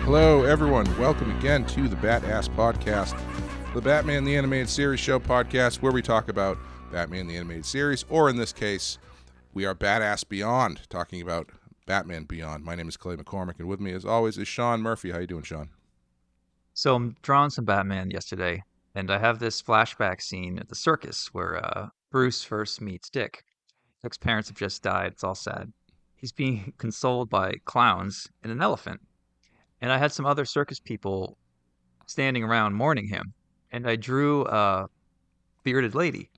Hello, everyone. Welcome again to the BATTASS Podcast, the Batman the Animated Series show podcast where we talk about Batman the Animated Series, or in this case, we are Badass Beyond, talking about Batman Beyond. My name is Clay McCormick, and with me, as always, is Sean Murphy. How you doing, Sean? So I'm drawing some Batman yesterday, and I have this flashback scene at the circus where Bruce first meets Dick. Dick's parents have just died. It's all sad. He's being consoled by clowns and an elephant. And I had some other circus people standing around mourning him. And I drew a bearded lady.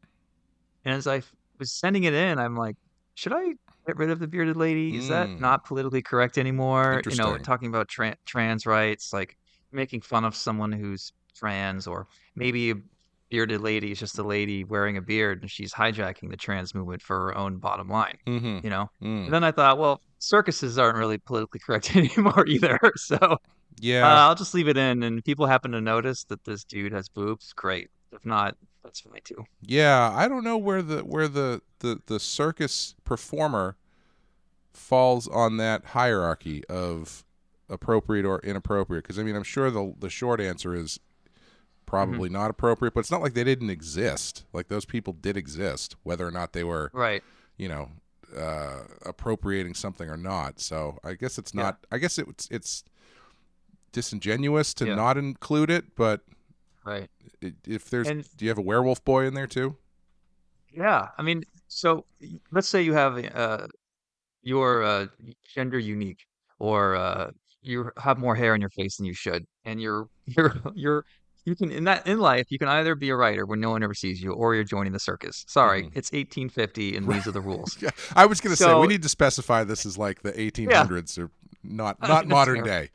And as I was sending it in, I'm like, should I get rid of the bearded lady? Is that not politically correct anymore? You know, talking about trans rights, like making fun of someone who's trans, or maybe a bearded lady is just a lady wearing a beard and she's hijacking the trans movement for her own bottom line, you know? And then I thought, well, circuses aren't really politically correct anymore either. So Yeah, I'll just leave it in. And if people happen to notice that this dude has boobs, great. If not, that's fine too. yeah. I don't know where the circus performer falls on that hierarchy of appropriate or inappropriate. Because I mean, I'm sure the short answer is probably not appropriate, but it's not like they didn't exist. Like, those people did exist, whether or not they were, Right. you know, appropriating something or not. So I guess it's not. I guess it's disingenuous to not include it. But Right. if there's, And do you have a werewolf boy in there too? yeah, I mean, so let's say you have you're gender unique, or you have more hair on your face than you should, and you can in life you can either be a writer where no one ever sees you, or you're joining the circus. Sorry, it's 1850, and these are the rules. Yeah, I was going to say, So we need to specify this is like the 1800s, or not modern day.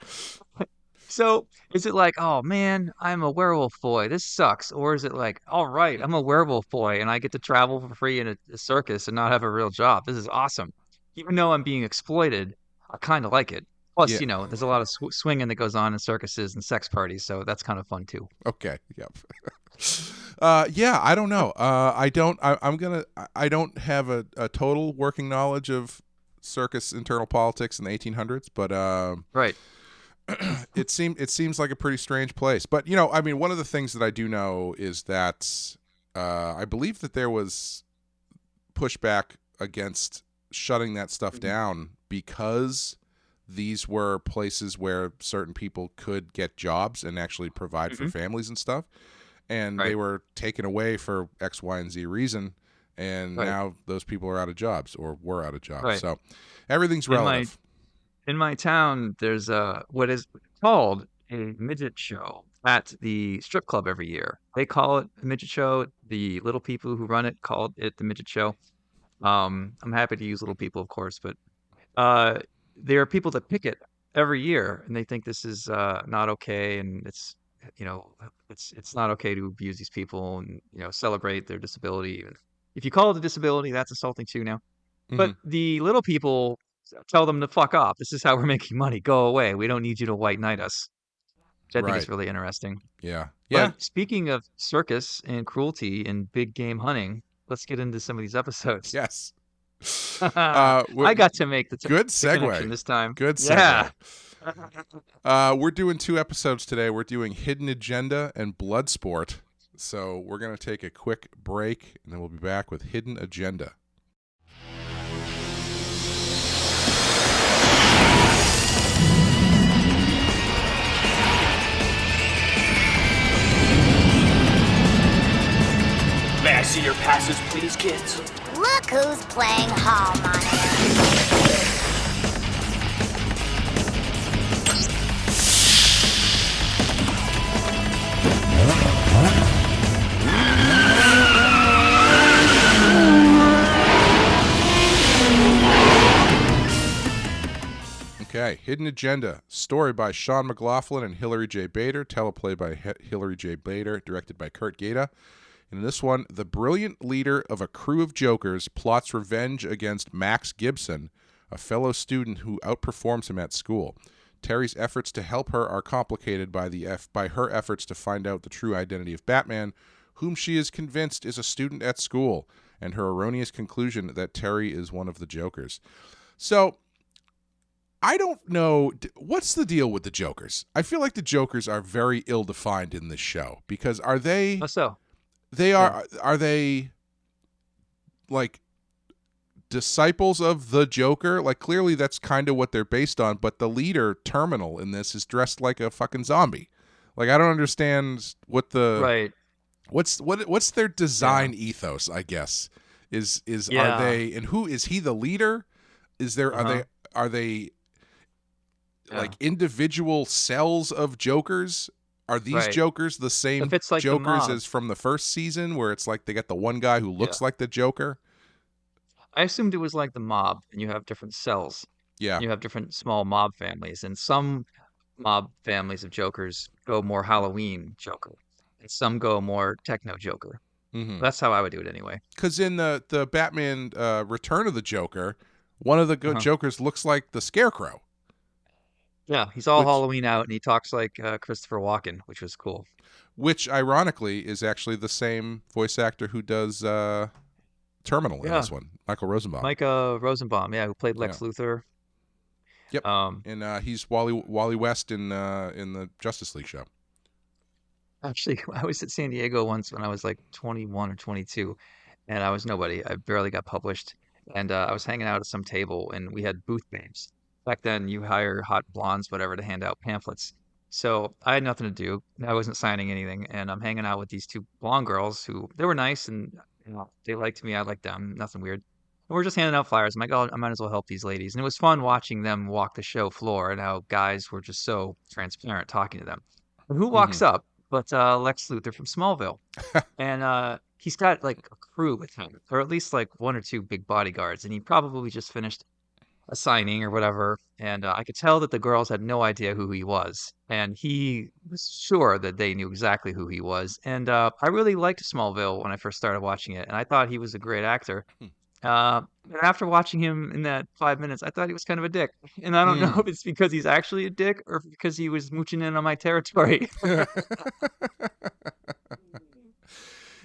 So is it like, oh man, I'm a werewolf boy, this sucks? Or is it like, all right, I'm a werewolf boy and I get to travel for free in a circus and not have a real job. This is awesome. Even though I'm being exploited, I kind of like it. Plus, Yeah. you know, there's a lot of swinging that goes on in circuses and sex parties, so that's kind of fun too. Okay. Yep. Yeah, I don't know. I don't have a total working knowledge of circus internal politics in the 1800s, but Right. it seems like a pretty strange place. But, you know, I mean, one of the things that I do know is that I believe that there was pushback against shutting that stuff down because these were places where certain people could get jobs and actually provide for families and stuff. And they were taken away for X, Y, and Z reason. And now those people are out of jobs, or were out of jobs. Right. So everything's relative. In my town, there's what is called a midget show at the strip club every year. They call it a midget show. The little people who run it call it the midget show. I'm happy to use little people, of course, but there are people that pick it every year, and they think this is not okay, and it's, you know, it's not okay to abuse these people, and, you know, celebrate their disability. And if you call it a disability, that's assaulting too now. But the little people tell them to fuck off. This is how we're making money. Go away. We don't need you to white knight us. Which I think is really interesting. Yeah. Yeah. But speaking of circus and cruelty and big game hunting, let's get into some of these episodes. Yes. I got to make the good connection segue this time. Good segue. Yeah. We're doing 2 episodes today. We're doing Hidden Agenda and Bloodsport. So we're going to take a quick break, and then we'll be back with Hidden Agenda. May I see your passes, please, kids? Look who's playing Hall Monitor. Okay, Hidden Agenda, story by Sean McLaughlin and Hilary J. Bader, teleplay by Hilary J. Bader, directed by Kurt Gaeta. And in this one, the brilliant leader of a crew of jokers plots revenge against Max Gibson, a fellow student who outperforms him at school. Terry's efforts to help her are complicated by her efforts to find out the true identity of Batman, whom she is convinced is a student at school, and her erroneous conclusion that Terry is one of the Jokers. So, I don't know, what's the deal with the Jokers? I feel like the Jokers are very ill-defined in this show, because are they... How so? Are they, like, disciples of the Joker? Like, clearly that's kind of what they're based on, but the leader, Terminal, in this is dressed like a fucking zombie. Like, I don't understand what the... Right. What's their design ethos, I guess, are they, and who is he the leader? Is there are they like individual cells of Jokers? Are these Jokers the same like Jokers as from the first season, where it's like they got the one guy who looks like the Joker? I assumed it was like the mob, and you have different cells. Yeah. You have different small mob families, and some mob families of Jokers go more Halloween Joker, and some go more techno Joker. Mm-hmm. That's how I would do it anyway. Because in the Batman Return of the Joker, one of the Jokers looks like the Scarecrow. Yeah, he's all Halloween out, and he talks like Christopher Walken, which was cool. Which, ironically, is actually the same voice actor who does Terminal in this one, Michael Rosenbaum. Micah Rosenbaum, who played Lex Luthor. Yep, and he's Wally West in the Justice League show. Actually, I was at San Diego once when I was like 21 or 22, and I was nobody. I barely got published, and I was hanging out at some table, and we had booth names. Back then, you hire hot blondes, whatever, to hand out pamphlets. So I had nothing to do. I wasn't signing anything, and I'm hanging out with these two blonde girls who they were nice, and they liked me. I liked them. Nothing weird. And we're just handing out flyers. I'm like, oh, I might as well help these ladies. And it was fun watching them walk the show floor and how guys were just so transparent talking to them. And who walks up but Lex Luthor from Smallville? And he's got like a crew with him, or at least like one or two big bodyguards. And he probably just finished a signing or whatever, and I could tell that the girls had no idea who he was, and he was sure that they knew exactly who he was. And I really liked Smallville when I first started watching it, and I thought he was a great actor. And after watching him in that 5 minutes, I thought he was kind of a dick, and I don't know if it's because he's actually a dick or because he was mooching in on my territory.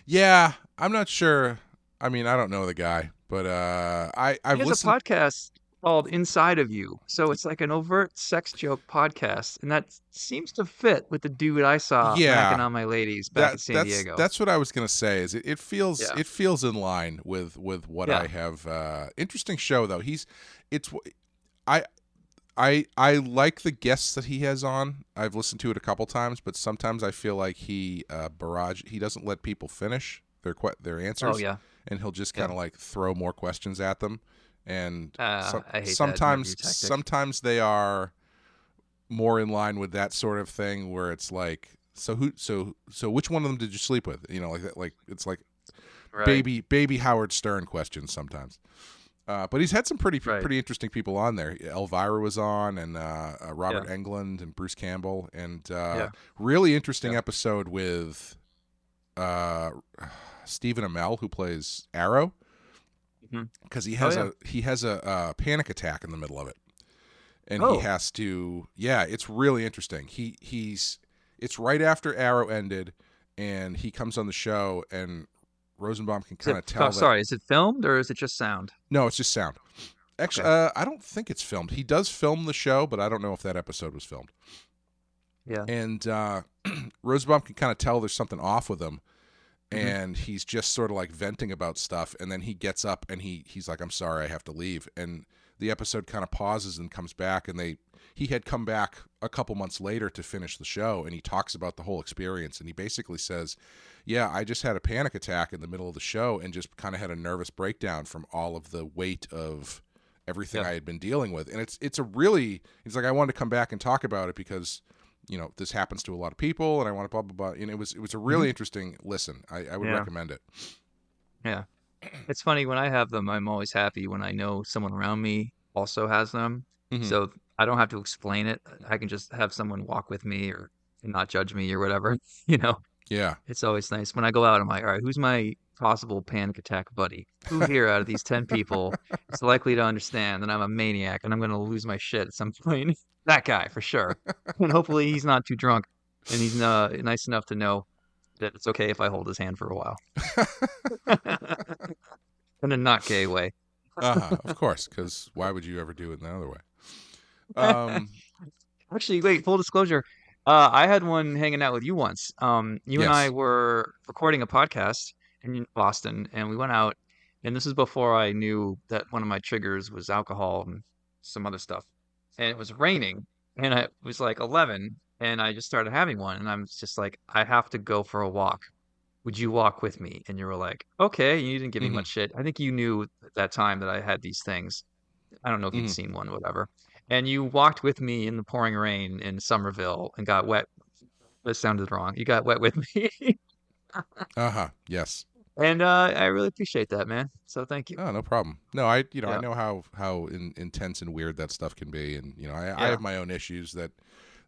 Yeah, I'm not sure. I mean, I don't know the guy, but I've listened. A podcast called Inside of You. So it's like an overt sex joke podcast. And that seems to fit with the dude I saw knocking on my ladies back in San Diego. That's what I was going to say. Is it feels in line with what I have. Interesting show though. I like the guests that he has on. I've listened to it a couple times, but sometimes I feel like he doesn't let people finish their answers. Oh yeah. And he'll just kind of like throw more questions at them. And I hate sometimes they are more in line with that sort of thing where it's like, so which one of them did you sleep with? You know, like that, like it's like baby Howard Stern questions sometimes. But he's had some pretty interesting people on there. Elvira was on, and Robert Englund and Bruce Campbell, and really interesting episode with Stephen Amell, who plays Arrow. Because he has a panic attack in the middle of it, and he has to. Yeah, it's really interesting. It's right after Arrow ended, and he comes on the show, and Rosenbaum can kind of tell. Sorry, is it filmed or is it just sound? No, it's just sound. Actually, I don't think it's filmed. He does film the show, but I don't know if that episode was filmed. Yeah, and Rosenbaum can kind of tell there's something off with him. And he's just sort of like venting about stuff, and then he gets up and he's like, "I'm sorry, I have to leave." And the episode kind of pauses and comes back, and he had come back a couple months later to finish the show, and he talks about the whole experience, and he basically says, "Yeah, I just had a panic attack in the middle of the show and just kind of had a nervous breakdown from all of the weight of everything I had been dealing with." And it's he's like, "I wanted to come back and talk about it because, you know, this happens to a lot of people, and I want to blah, blah, blah." And it was a really interesting listen. I would recommend it. Yeah. It's funny, when I have them, I'm always happy when I know someone around me also has them. So I don't have to explain it. I can just have someone walk with me or not judge me or whatever, you know? Yeah. It's always nice. When I go out, I'm like, all right, who's my possible panic attack buddy. Who here out of these 10 people is likely to understand that I'm a maniac and I'm going to lose my shit at some point? That guy, for sure. And hopefully he's not too drunk and he's nice enough to know that it's okay if I hold his hand for a while. In a not gay way. Of course, because why would you ever do it the other way? Actually, wait, full disclosure. I had one hanging out with you once. You and I were recording a podcast in Boston, and we went out, and this is before I knew that one of my triggers was alcohol and some other stuff. And it was raining, and it was like 11, and I just started having one, and I'm just like, I have to go for a walk. Would you walk with me? And you were like, okay. You didn't give me much shit. I think you knew at that time that I had these things. I don't know if you'd seen one or whatever. And you walked with me in the pouring rain in Somerville and got wet. That sounded wrong. You got wet with me. Yes. And I really appreciate that, man. So thank you. Oh, no problem. No, I know how intense and weird that stuff can be, and I have my own issues that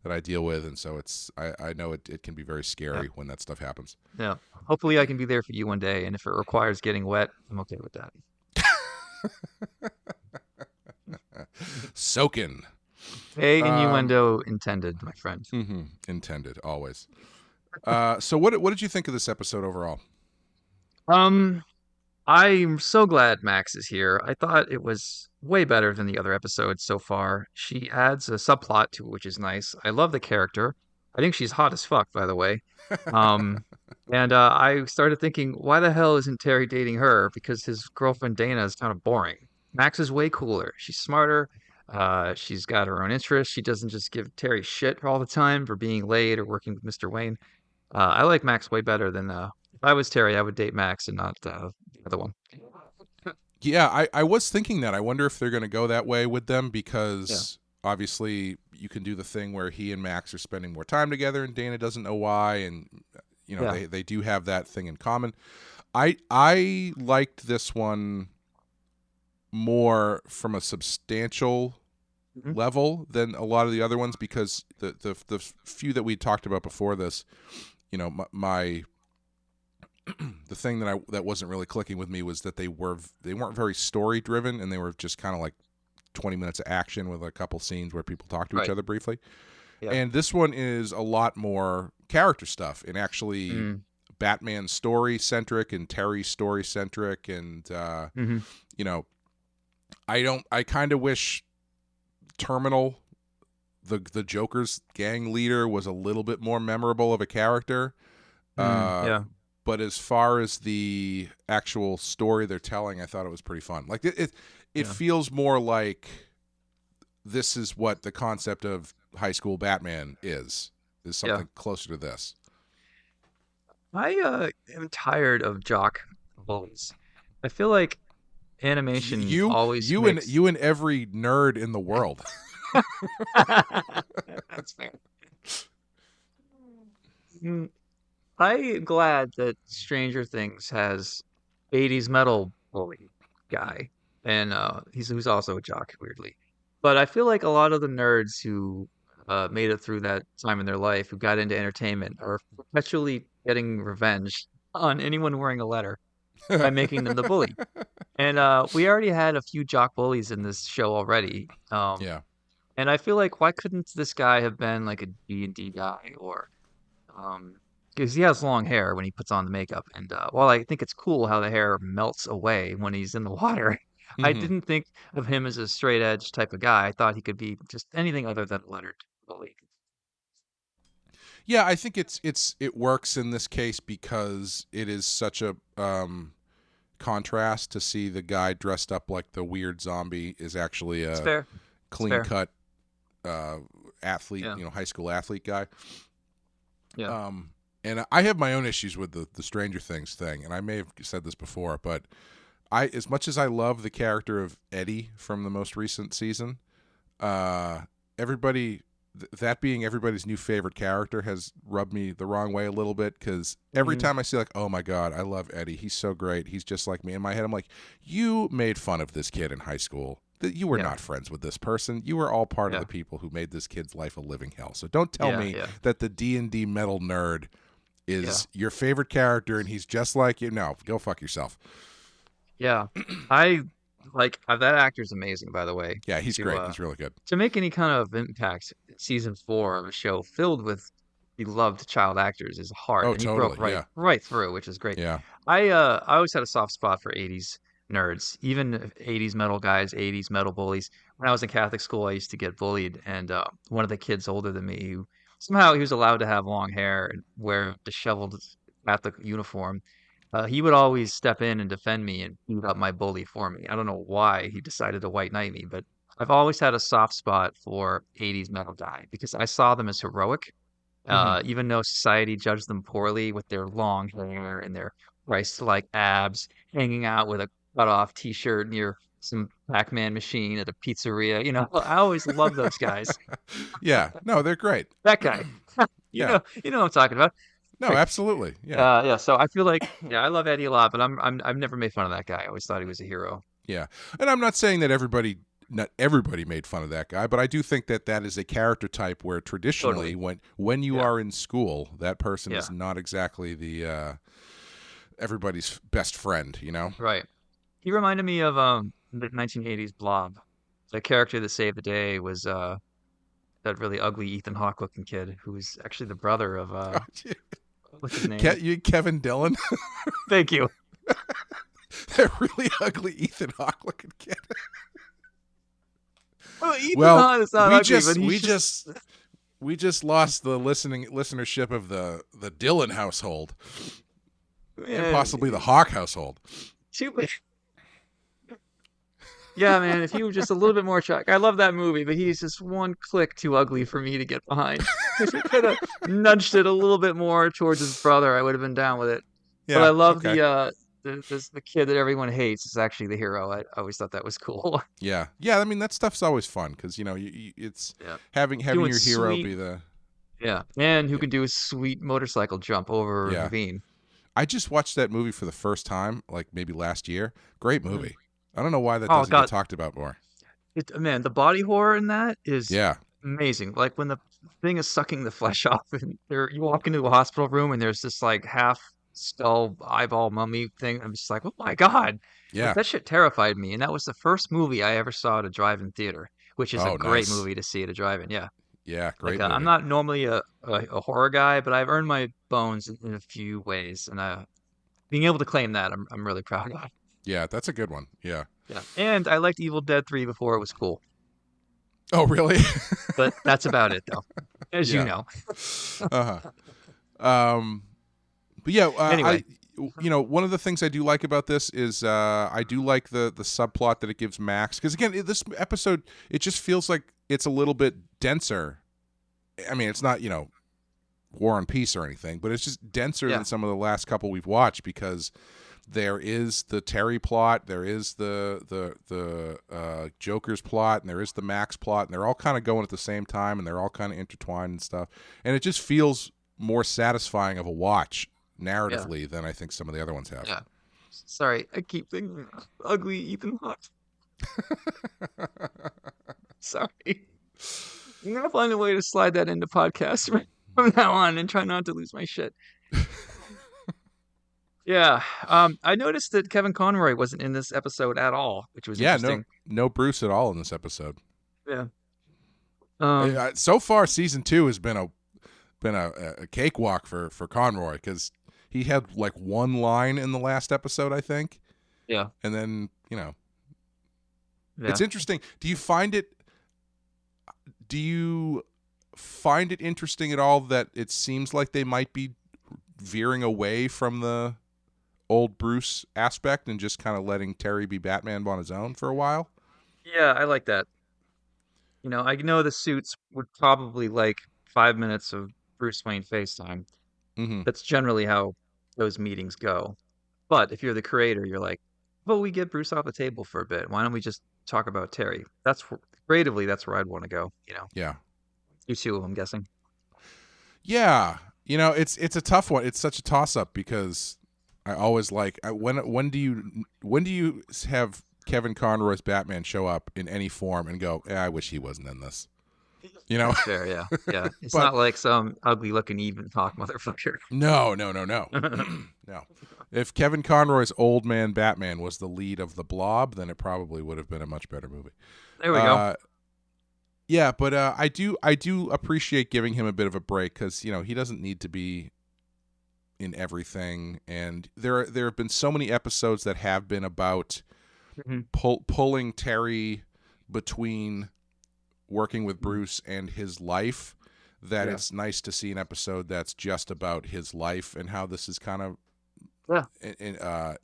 I deal with, and so I know it can be very scary when that stuff happens. Yeah. Hopefully I can be there for you one day, and if it requires getting wet, I'm okay with that. Soaking. Innuendo intended, my friend. Intended, always. So what did you think of this episode overall? I'm so glad Max is here. I thought it was way better than the other episodes so far. She adds a subplot to it, which is nice. I love the character. I think she's hot as fuck, by the way. And I started thinking, why the hell isn't Terry dating her? Because his girlfriend Dana is kind of boring. Max is way cooler. She's smarter. She's got her own interests. She doesn't just give Terry shit all the time for being late or working with Mr. Wayne. I like Max way better than if I was Terry, I would date Max and not the other one. Yeah, I was thinking that. I wonder if they're going to go that way with them because obviously you can do the thing where he and Max are spending more time together and Dana doesn't know why, and they do have that thing in common. I liked this one more from a substantial level than a lot of the other ones because the few that we talked about before this, my the thing that wasn't really clicking with me was that they weren't very story driven, and they were just kind of like 20 minutes of action with a couple scenes where people talk to each other briefly. Yeah. And this one is a lot more character stuff and actually Batman story centric and Terry story centric, and I kind of wish Terminal, the Joker's gang leader, was a little bit more memorable of a character. But as far as the actual story they're telling, I thought it was pretty fun. Like it feels more like this is what the concept of high school Batman is something closer to this. I am tired of jock bullies. I feel like animation always you and every nerd in the world. That's fair. I'm glad that Stranger Things has 80s metal bully guy, and who's also a jock, weirdly. But I feel like a lot of the nerds who made it through that time in their life, who got into entertainment, are perpetually getting revenge on anyone wearing a letter by making them the bully. And we already had a few jock bullies in this show already. And I feel like, why couldn't this guy have been like a D&D guy, or because he has long hair when he puts on the makeup, and while I think it's cool how the hair melts away when he's in the water, I didn't think of him as a straight edge type of guy. I thought he could be just anything other than a lettered bully. Yeah, I think it works in this case because it is such a contrast to see the guy dressed up like the weird zombie is actually a clean cut athlete, high school athlete guy. Yeah. And I have my own issues with the Stranger Things thing, and I may have said this before, but as much as I love the character of Eddie from the most recent season, everybody, that being everybody's new favorite character, has rubbed me the wrong way a little bit, because every time I see, like, oh my God, I love Eddie, he's so great, he's just like me. In my head, I'm like, you made fun of this kid in high school. That you were not friends with this person. You were all part of the people who made this kid's life a living hell. So don't tell me that the D&D metal nerd is your favorite character and he's just like you. No, go fuck yourself. Yeah. I like that actor's amazing, by the way. Yeah, he's great. He's really good. To make any kind of impact, season 4 of a show filled with beloved child actors is hard. Oh, and he totally. broke right through, which is great. Yeah. I always had a soft spot for 80s nerds, even 80s metal guys, 80s metal bullies. When I was in Catholic school, I used to get bullied, and one of the kids older than me, who somehow he was allowed to have long hair and wear disheveled Catholic uniform. He would always step in and defend me and beat up my bully for me. I don't know why he decided to white knight me, but I've always had a soft spot for 80s metal guy because I saw them as heroic. Even though society judged them poorly with their long hair and their Christ-like abs, hanging out with a cut-off T-shirt near some Pac-Man machine at a pizzeria. I always loved those guys. Yeah, no, they're great. That guy. you know what I'm talking about. No, absolutely. Yeah. Yeah. So I feel like, I love Eddie a lot, but I've never made fun of that guy. I always thought he was a hero. Yeah, and I'm not saying that not everybody made fun of that guy, but I do think that is a character type where traditionally, when you are in school, that person is not exactly the everybody's best friend. Right. He reminded me of the 1980s Blob. The character that saved the day was that really ugly Ethan Hawke looking kid who was actually the brother of what's his name? Kevin Dillon. Thank you. That really ugly Ethan Hawke looking kid. Ethan Hawke is not ugly, but we just lost the listenership of the Dillon household, and possibly the Hawke household. Too bad. Yeah, man, if he was just a little bit more attractive. I love that movie, but he's just one click too ugly for me to get behind. If he could have nudged it a little bit more towards his brother, I would have been down with it. Yeah, but I love the kid that everyone hates is actually the hero. I always thought that was cool. Yeah. I mean, that stuff's always fun because it's having your hero be the and who can do a sweet motorcycle jump over a ravine. I just watched that movie for the first time, like maybe last year. Great movie. I don't know why that doesn't get talked about more. Man, the body horror in that is amazing. Like when the thing is sucking the flesh off, and you walk into a hospital room, and there's this like half skull eyeball mummy thing. I'm just like, oh my god, that shit terrified me. And that was the first movie I ever saw at a drive-in theater, which is a great movie to see at a drive-in. Yeah, great. Like, I'm not normally a horror guy, but I've earned my bones in a few ways, and being able to claim that, I'm really proud of. Yeah, that's a good one. Yeah. And I liked Evil Dead 3 before it was cool. Oh, really? But that's about it, though, as you know. But yeah, anyway. One of the things I do like about this is I do like the subplot that it gives Max. Because, again, this episode, it just feels like it's a little bit denser. I mean, it's not, War and Peace or anything, but it's just denser than some of the last couple we've watched because there is the Terry plot, there is the Joker's plot, and there is the Max plot, and they're all kind of going at the same time, and they're all kind of intertwined and stuff. And it just feels more satisfying of a watch narratively than I think some of the other ones have. Yeah. Sorry, I keep thinking ugly Ethan Hawke. Sorry. I'm gonna find a way to slide that into podcasts from now on and try not to lose my shit. Yeah. I noticed that Kevin Conroy wasn't in this episode at all, which was interesting. No Bruce at all in this episode. Yeah. So far, season 2 has been a cakewalk for Conroy because he had like one line in the last episode, I think. Yeah. And then it's interesting. Do you find it interesting at all that it seems like they might be veering away from the old Bruce aspect and just kind of letting Terry be Batman on his own for a while? Yeah, I like that. I know the suits would probably like 5 minutes of Bruce Wayne FaceTime. Mm-hmm. That's generally how those meetings go. But if you're the creator, you're like, well, we get Bruce off the table for a bit. Why don't we just talk about Terry? Creatively, that's where I'd want to go. Yeah. You too, I'm guessing. Yeah. It's a tough one. It's such a toss up because I always like when do you have Kevin Conroy's Batman show up in any form and go, I wish he wasn't in this. You know, That's fair. Yeah, yeah. It's but not like some ugly-looking even talk motherfucker. no, There no. If Kevin Conroy's old man Batman was the lead of the Blob, then it probably would have been a much better movie. we go. Yeah, but I do appreciate giving him a bit of a break because he doesn't need to be in everything, and there have been so many episodes that have been about pulling Terry between working with Bruce and his life, that it's nice to see an episode that's just about his life and how this is kind of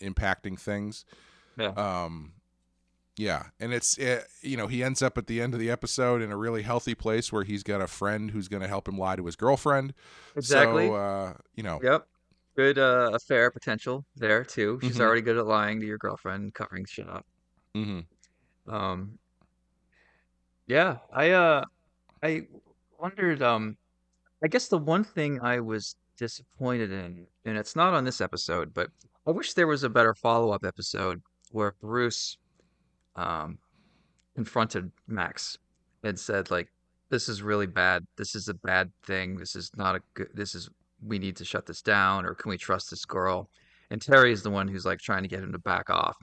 impacting things. And it's he ends up at the end of the episode in a really healthy place where he's got a friend who's going to help him lie to his girlfriend. Exactly. So Yep. Good affair potential there too. She's already good at lying to your girlfriend, covering shit up. Yeah, I wondered, I guess the one thing I was disappointed in, and it's not on this episode, but I wish there was a better follow-up episode where Bruce confronted Max and said, like, this is really bad. This is a bad thing. This is not a good, we need to shut this down, or can we trust this girl? And Terry is the one who's like trying to get him to back off.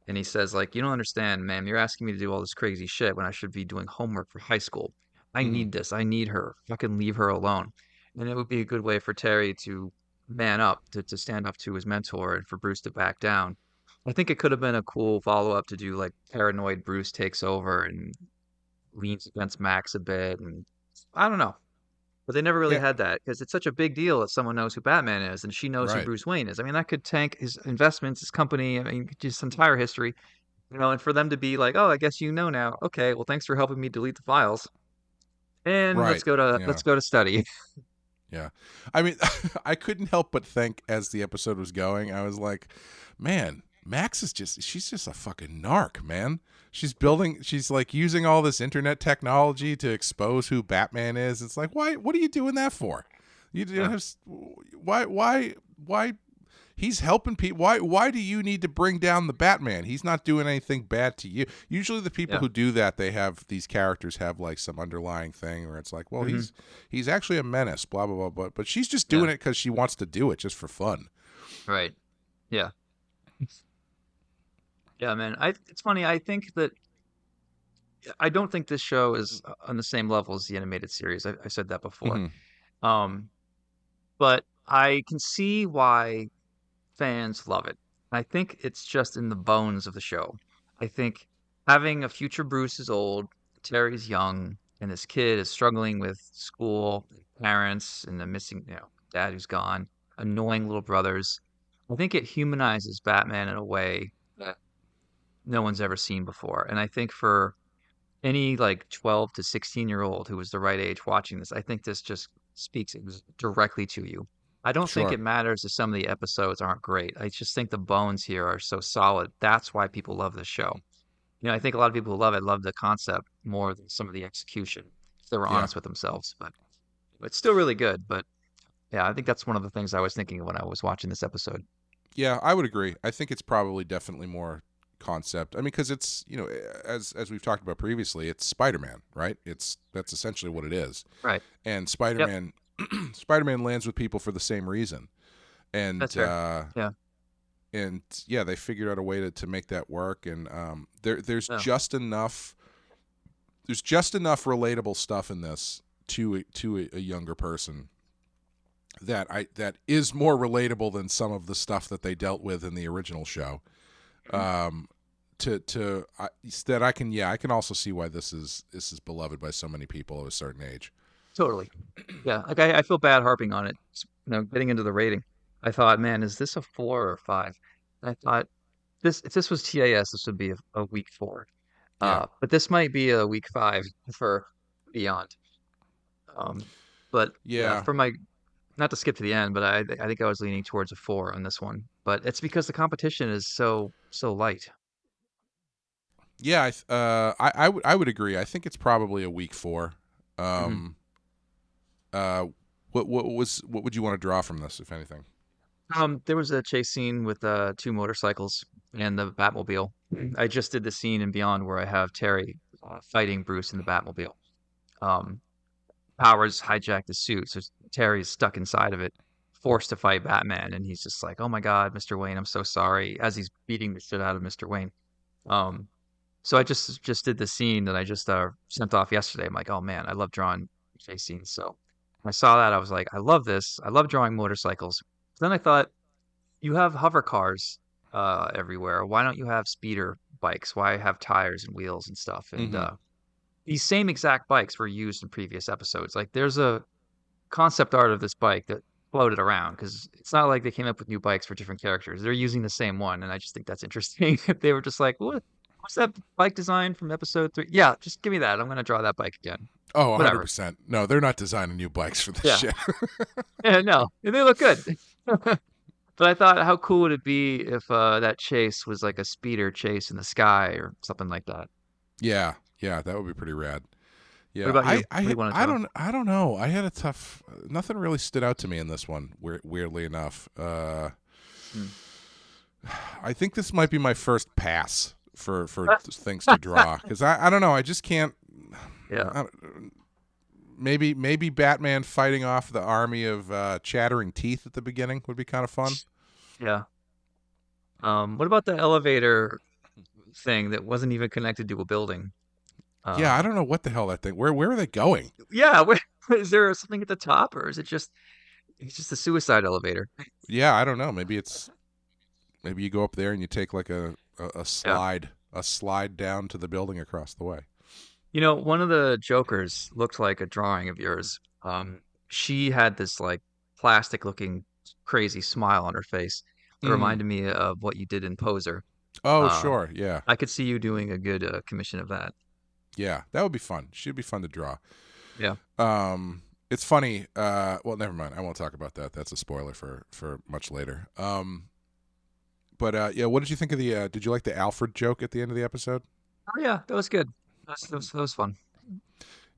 And he says, like, you don't understand, ma'am. You're asking me to do all this crazy shit when I should be doing homework for high school. I need this. I need her. Fucking leave her alone. And it would be a good way for Terry to man up, to stand up to his mentor, and for Bruce to back down. I think it could have been a cool follow up to do like paranoid Bruce takes over and leans against Max a bit. And I don't know. But they never really had that because it's such a big deal that someone knows who Batman is and she knows who Bruce Wayne is. I mean, that could tank his investments, his company, I mean, just his entire history. And for them to be like, oh, I guess you know now. Okay, well, thanks for helping me delete the files. And let's go to study. Yeah. I mean, I couldn't help but think as the episode was going, I was like, man, Max she's just a fucking narc, man. She's like using all this internet technology to expose who Batman is. It's like, why? What are you doing that for? Why? He's helping people. Why do you need to bring down the Batman? He's not doing anything bad to you. Usually the people who do that, these characters have like some underlying thing where it's like, well, he's actually a menace, blah, blah, blah. But she's just doing it because she wants to do it just for fun. Right. Yeah. Yeah, man. It's funny. I think that I don't think this show is on the same level as the animated series. I said that before. But I can see why fans love it. I think it's just in the bones of the show. I think having a future Bruce is old, Terry's young, and this kid is struggling with school, parents, and the missing, dad who's gone, annoying little brothers. I think it humanizes Batman in a way that no one's ever seen before. And I think for any like 12 to 16-year-old who was the right age watching this, I think this just speaks directly to you. I don't think it matters if some of the episodes aren't great. I just think the bones here are so solid. That's why people love this show. I think a lot of people who love it love the concept more than some of the execution, if they were honest with themselves. But it's still really good. But yeah, I think that's one of the things I was thinking when I was watching this episode. Yeah, I would agree. I think it's probably definitely more concept. I mean, because it's as we've talked about previously, it's Spider-Man, right? That's essentially what it is, right? And Spider-Man, Spider-Man lands with people for the same reason, and that's fair. they figured out a way to make that work, and there's just enough relatable stuff in this to a younger person that is more relatable than some of the stuff that they dealt with in the original show. That I can also see why this is beloved by so many people of a certain age. Totally. Yeah. Like I feel bad harping on it. Getting into the rating, I thought, man, is this a 4 or 5? And I thought if this was TAS, this would be a week 4. But this might be a week 5 for Beyond. But for my, not to skip to the end, but I think I was leaning towards a 4 on this one. But it's because the competition is so light. Yeah, I would agree. I think it's probably a week 4. What would you want to draw from this, if anything? There was a chase scene with 2 motorcycles and the Batmobile. I just did the scene in Beyond where I have Terry fighting Bruce in the Batmobile. Powers hijacked the suit, so Terry's stuck inside of it, forced to fight Batman, and he's just like, "Oh my God, Mr. Wayne, I'm so sorry," as he's beating the shit out of Mr. Wayne. So I just did the scene that I just sent off yesterday. I'm like, "Oh man, I love drawing chase scenes." So when I saw that, I was like, "I love this. I love drawing motorcycles." Then I thought, you have hover cars everywhere. Why don't you have speeder bikes? Why have tires and wheels and stuff? And Mm-hmm. these same exact bikes were used in previous episodes. Like there's a concept art of this bike that floated around because it's not like they came up with new bikes for different characters. They're using the same one, and I just think that's interesting. They were just like, what's that bike design from episode 3? Yeah, just give me that. I'm gonna draw that bike again. Oh, Whatever. 100%. No, they're not designing new bikes for this Yeah. shit. Yeah, no, they look good. But I thought, how cool would it be if that chase was like a speeder chase in the sky or something like that? Yeah, that would be pretty rad. Yeah, What about you? What do you want to draw? I don't know. I had a tough. Nothing really stood out to me in this one. Weirdly enough, I think this might be my first pass for things to draw because I don't know. I just can't. Yeah. Maybe Batman fighting off the army of chattering teeth at the beginning would be kind of fun. Yeah. What about the elevator thing that wasn't even connected to a building? Yeah, I don't know what the hell that thing. Where are they going? Yeah, is there something at the top, or is it's just a suicide elevator? Yeah, I don't know. Maybe you go up there and you take like a slide down to the building across the way. You know, one of the Jokers looked like a drawing of yours. She had this like plastic-looking crazy smile on her face. It reminded me of what you did in Poser. Oh, sure, yeah. I could see you doing a good commission of that. Yeah, that would be fun. She'd be fun to draw. Yeah. It's funny. Well, never mind. I won't talk about that. That's a spoiler for much later. But yeah, what did you think of the? Did you like the Alfred joke at the end of the episode? Oh yeah, that was good. That was fun.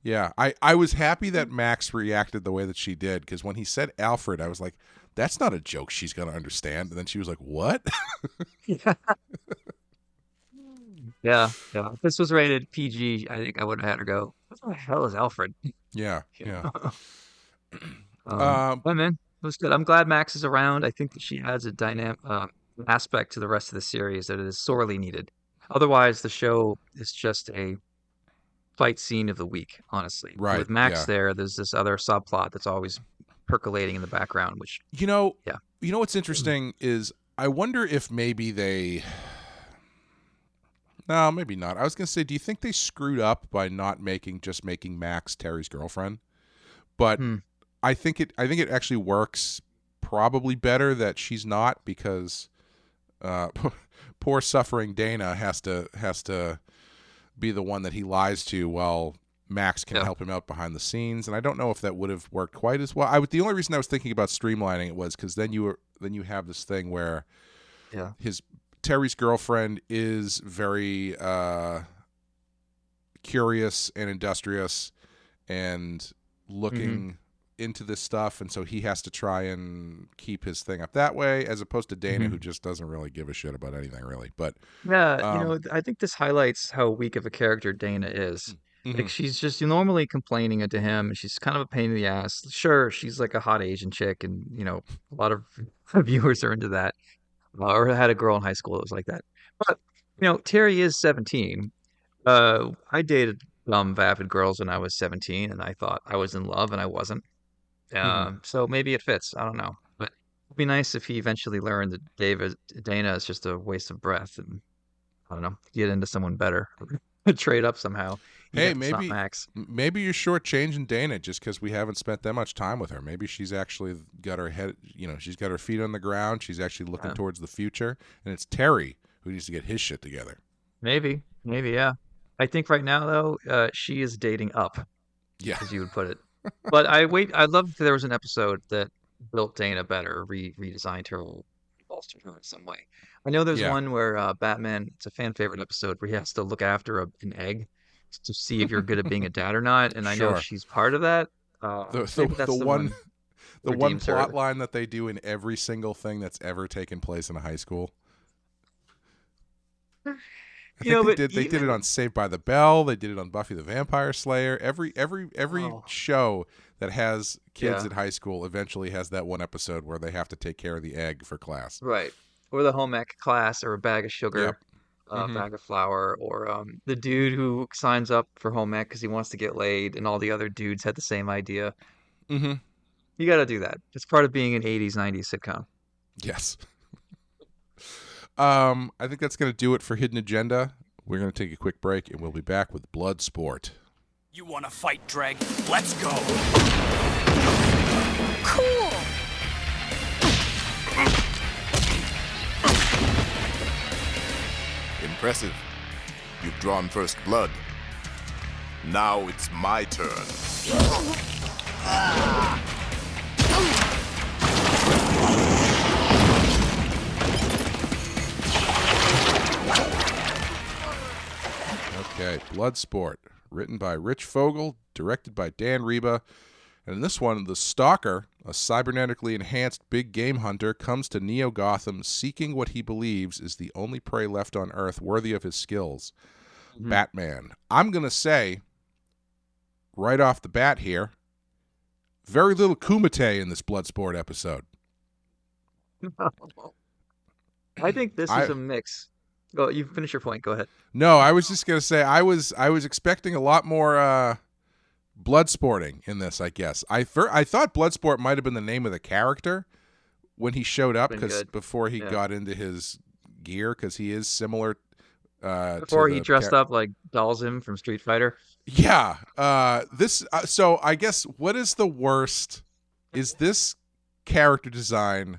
Yeah, I was happy that Max reacted the way that she did because when he said Alfred, I was like, "That's not a joke she's gonna understand." And then she was like, "What?" Yeah. If this was rated PG, I think I would have had her go, "What the hell is Alfred?" Yeah. But man, it was good. I'm glad Max is around. I think that she adds a dynamic aspect to the rest of the series that is sorely needed. Otherwise, the show is just a fight scene of the week, honestly. Right. With Max there's this other subplot that's always percolating in the background, which you know what's interesting is I wonder if maybe they. No, maybe not. I was gonna say, do you think they screwed up by not making Max Terry's girlfriend? But I think it actually works probably better that she's not because poor suffering Dana has to be the one that he lies to while Max can help him out behind the scenes, and I don't know if that would have worked quite as well. The only reason I was thinking about streamlining it was because then you have this thing where Terry's girlfriend is very curious and industrious and looking into this stuff, and so he has to try and keep his thing up that way, as opposed to Dana, who just doesn't really give a shit about anything, really. But yeah, I think this highlights how weak of a character Dana is. Like she's just normally complaining to him, and she's kind of a pain in the ass. Sure, she's like a hot Asian chick, and a lot of viewers are into that. Or had a girl in high school that was like that. But Terry is 17. I dated vapid girls when I was 17, and I thought I was in love, and I wasn't. So maybe it fits. I don't know, but it'd be nice if he eventually learned that Dana is just a waste of breath, and I don't know, get into someone better, trade up somehow. Hey, maybe Max. Maybe you're shortchanging Dana just because we haven't spent that much time with her. Maybe she's actually got her head, she's got her feet on the ground. She's actually looking towards the future, and it's Terry who needs to get his shit together. Maybe, yeah. I think right now though, she is dating up. Yeah, as you would put it. But I'd love if there was an episode that built Dana better, redesigned her, bolstered her in some way. I know there's one where Batman, it's a fan favorite episode where he has to look after an egg to see if you're good at being a dad or not, and I know she's part of that. The one plot line that they do in every single thing that's ever taken place in a high school. I think they did it on Saved by the Bell. They did it on Buffy the Vampire Slayer. Every show that has kids in high school eventually has that one episode where they have to take care of the egg for class. Right. Or the home ec class, or a bag of sugar, bag of flour, or the dude who signs up for home ec because he wants to get laid, and all the other dudes had the same idea. Mm-hmm. You got to do that. It's part of being an 80s, 90s sitcom. Yes. I think that's going to do it for Hidden Agenda. We're going to take a quick break, and we'll be back with Bloodsport. You want to fight, Dreg? Let's go. Cool. Impressive. You've drawn first blood. Now it's my turn. Okay, Bloodsport, written by Rich Fogel, directed by Dan Reba. And in this one, the Stalker, a cybernetically enhanced big game hunter, comes to Neo Gotham seeking what he believes is the only prey left on Earth worthy of his skills, Batman. I'm going to say, right off the bat here, very little Kumite in this Bloodsport episode. I think this is a mix. Go, you finish your point. Go ahead. No, I was just going to say I was expecting a lot more Bloodsporting in this, I guess. I thought Bloodsport might have been the name of the character when he showed up, because before he got into his gear, because he is similar. Before he dressed up like Dalsim from Street Fighter. Yeah. So I guess what is the worst? Is this character design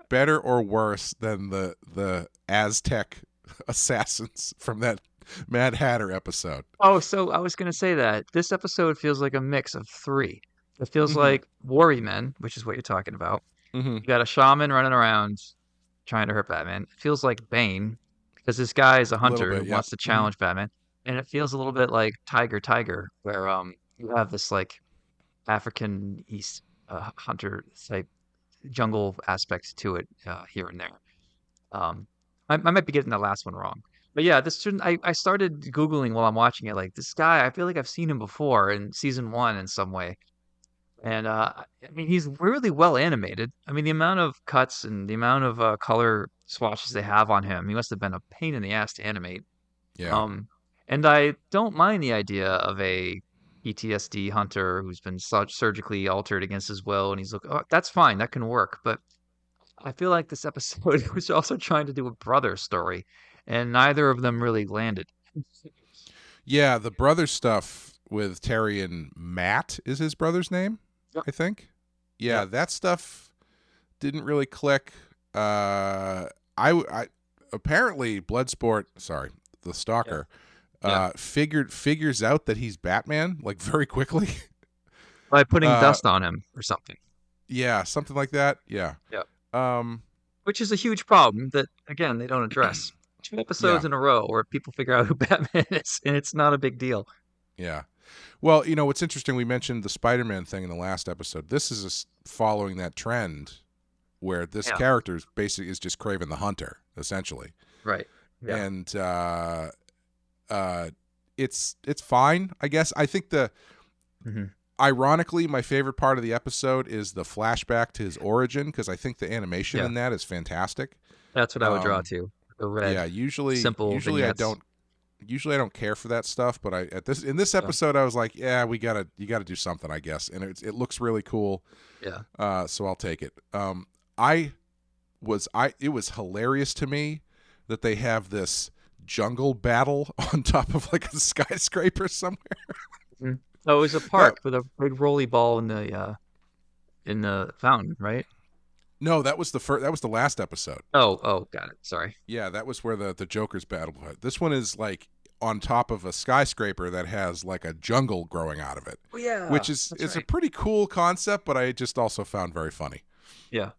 better or worse than the Aztec assassins from that Mad Hatter episode? Oh, so I was going to say that this episode feels like a mix of three. It feels like Worrymen, which is what you're talking about. You got a shaman running around trying to hurt Batman. It feels like Bane, because this guy is a hunter who wants to challenge Batman. And it feels a little bit like Tiger, where you have this like African East hunter type jungle aspect to it here and there. I might be getting that last one wrong. But yeah, this shouldn't. I started Googling while I'm watching it. Like, this guy, I feel like I've seen him before in season 1 in some way. And I mean, he's really well animated. I mean, the amount of cuts and the amount of color swatches they have on him, he must have been a pain in the ass to animate. Yeah. And I don't mind the idea of a PTSD hunter who's been surgically altered against his will, and he's like, oh, that's fine, that can work. But I feel like this episode was also trying to do a brother story, and neither of them really landed. Yeah, the brother stuff with Terry and Matt is his brother's name, I think. Yeah, that stuff didn't really click. I apparently Bloodsport, the Stalker, figures out that he's Batman like very quickly by putting dust on him or something. Yeah, something like that. Yeah. Which is a huge problem that, again, they don't address. 2 episodes in a row where people figure out who Batman is, and it's not a big deal. Yeah. Well, you know, what's interesting, we mentioned the Spider-Man thing in the last episode. This is following that trend where this character is basically is just Kraven the Hunter, essentially. Right. Yeah. And it's fine, I guess. I think ironically, my favorite part of the episode is the flashback to his origin, because I think the animation in that is fantastic. That's what I would draw to. The red. Yeah, usually vignettes. I don't care for that stuff, but in this episode I was like, yeah, you got to do something, I guess. And it looks really cool. Yeah. So I'll take it. It was hilarious to me that they have this jungle battle on top of like a skyscraper somewhere. Oh, it was a park with a big rolly ball in the fountain, right? No, that was the last episode. Oh, got it. Sorry. Yeah, that was where the Joker's battle was. This one is like on top of a skyscraper that has like a jungle growing out of it. Oh, yeah. Which is a pretty cool concept, but I just also found very funny. Yeah.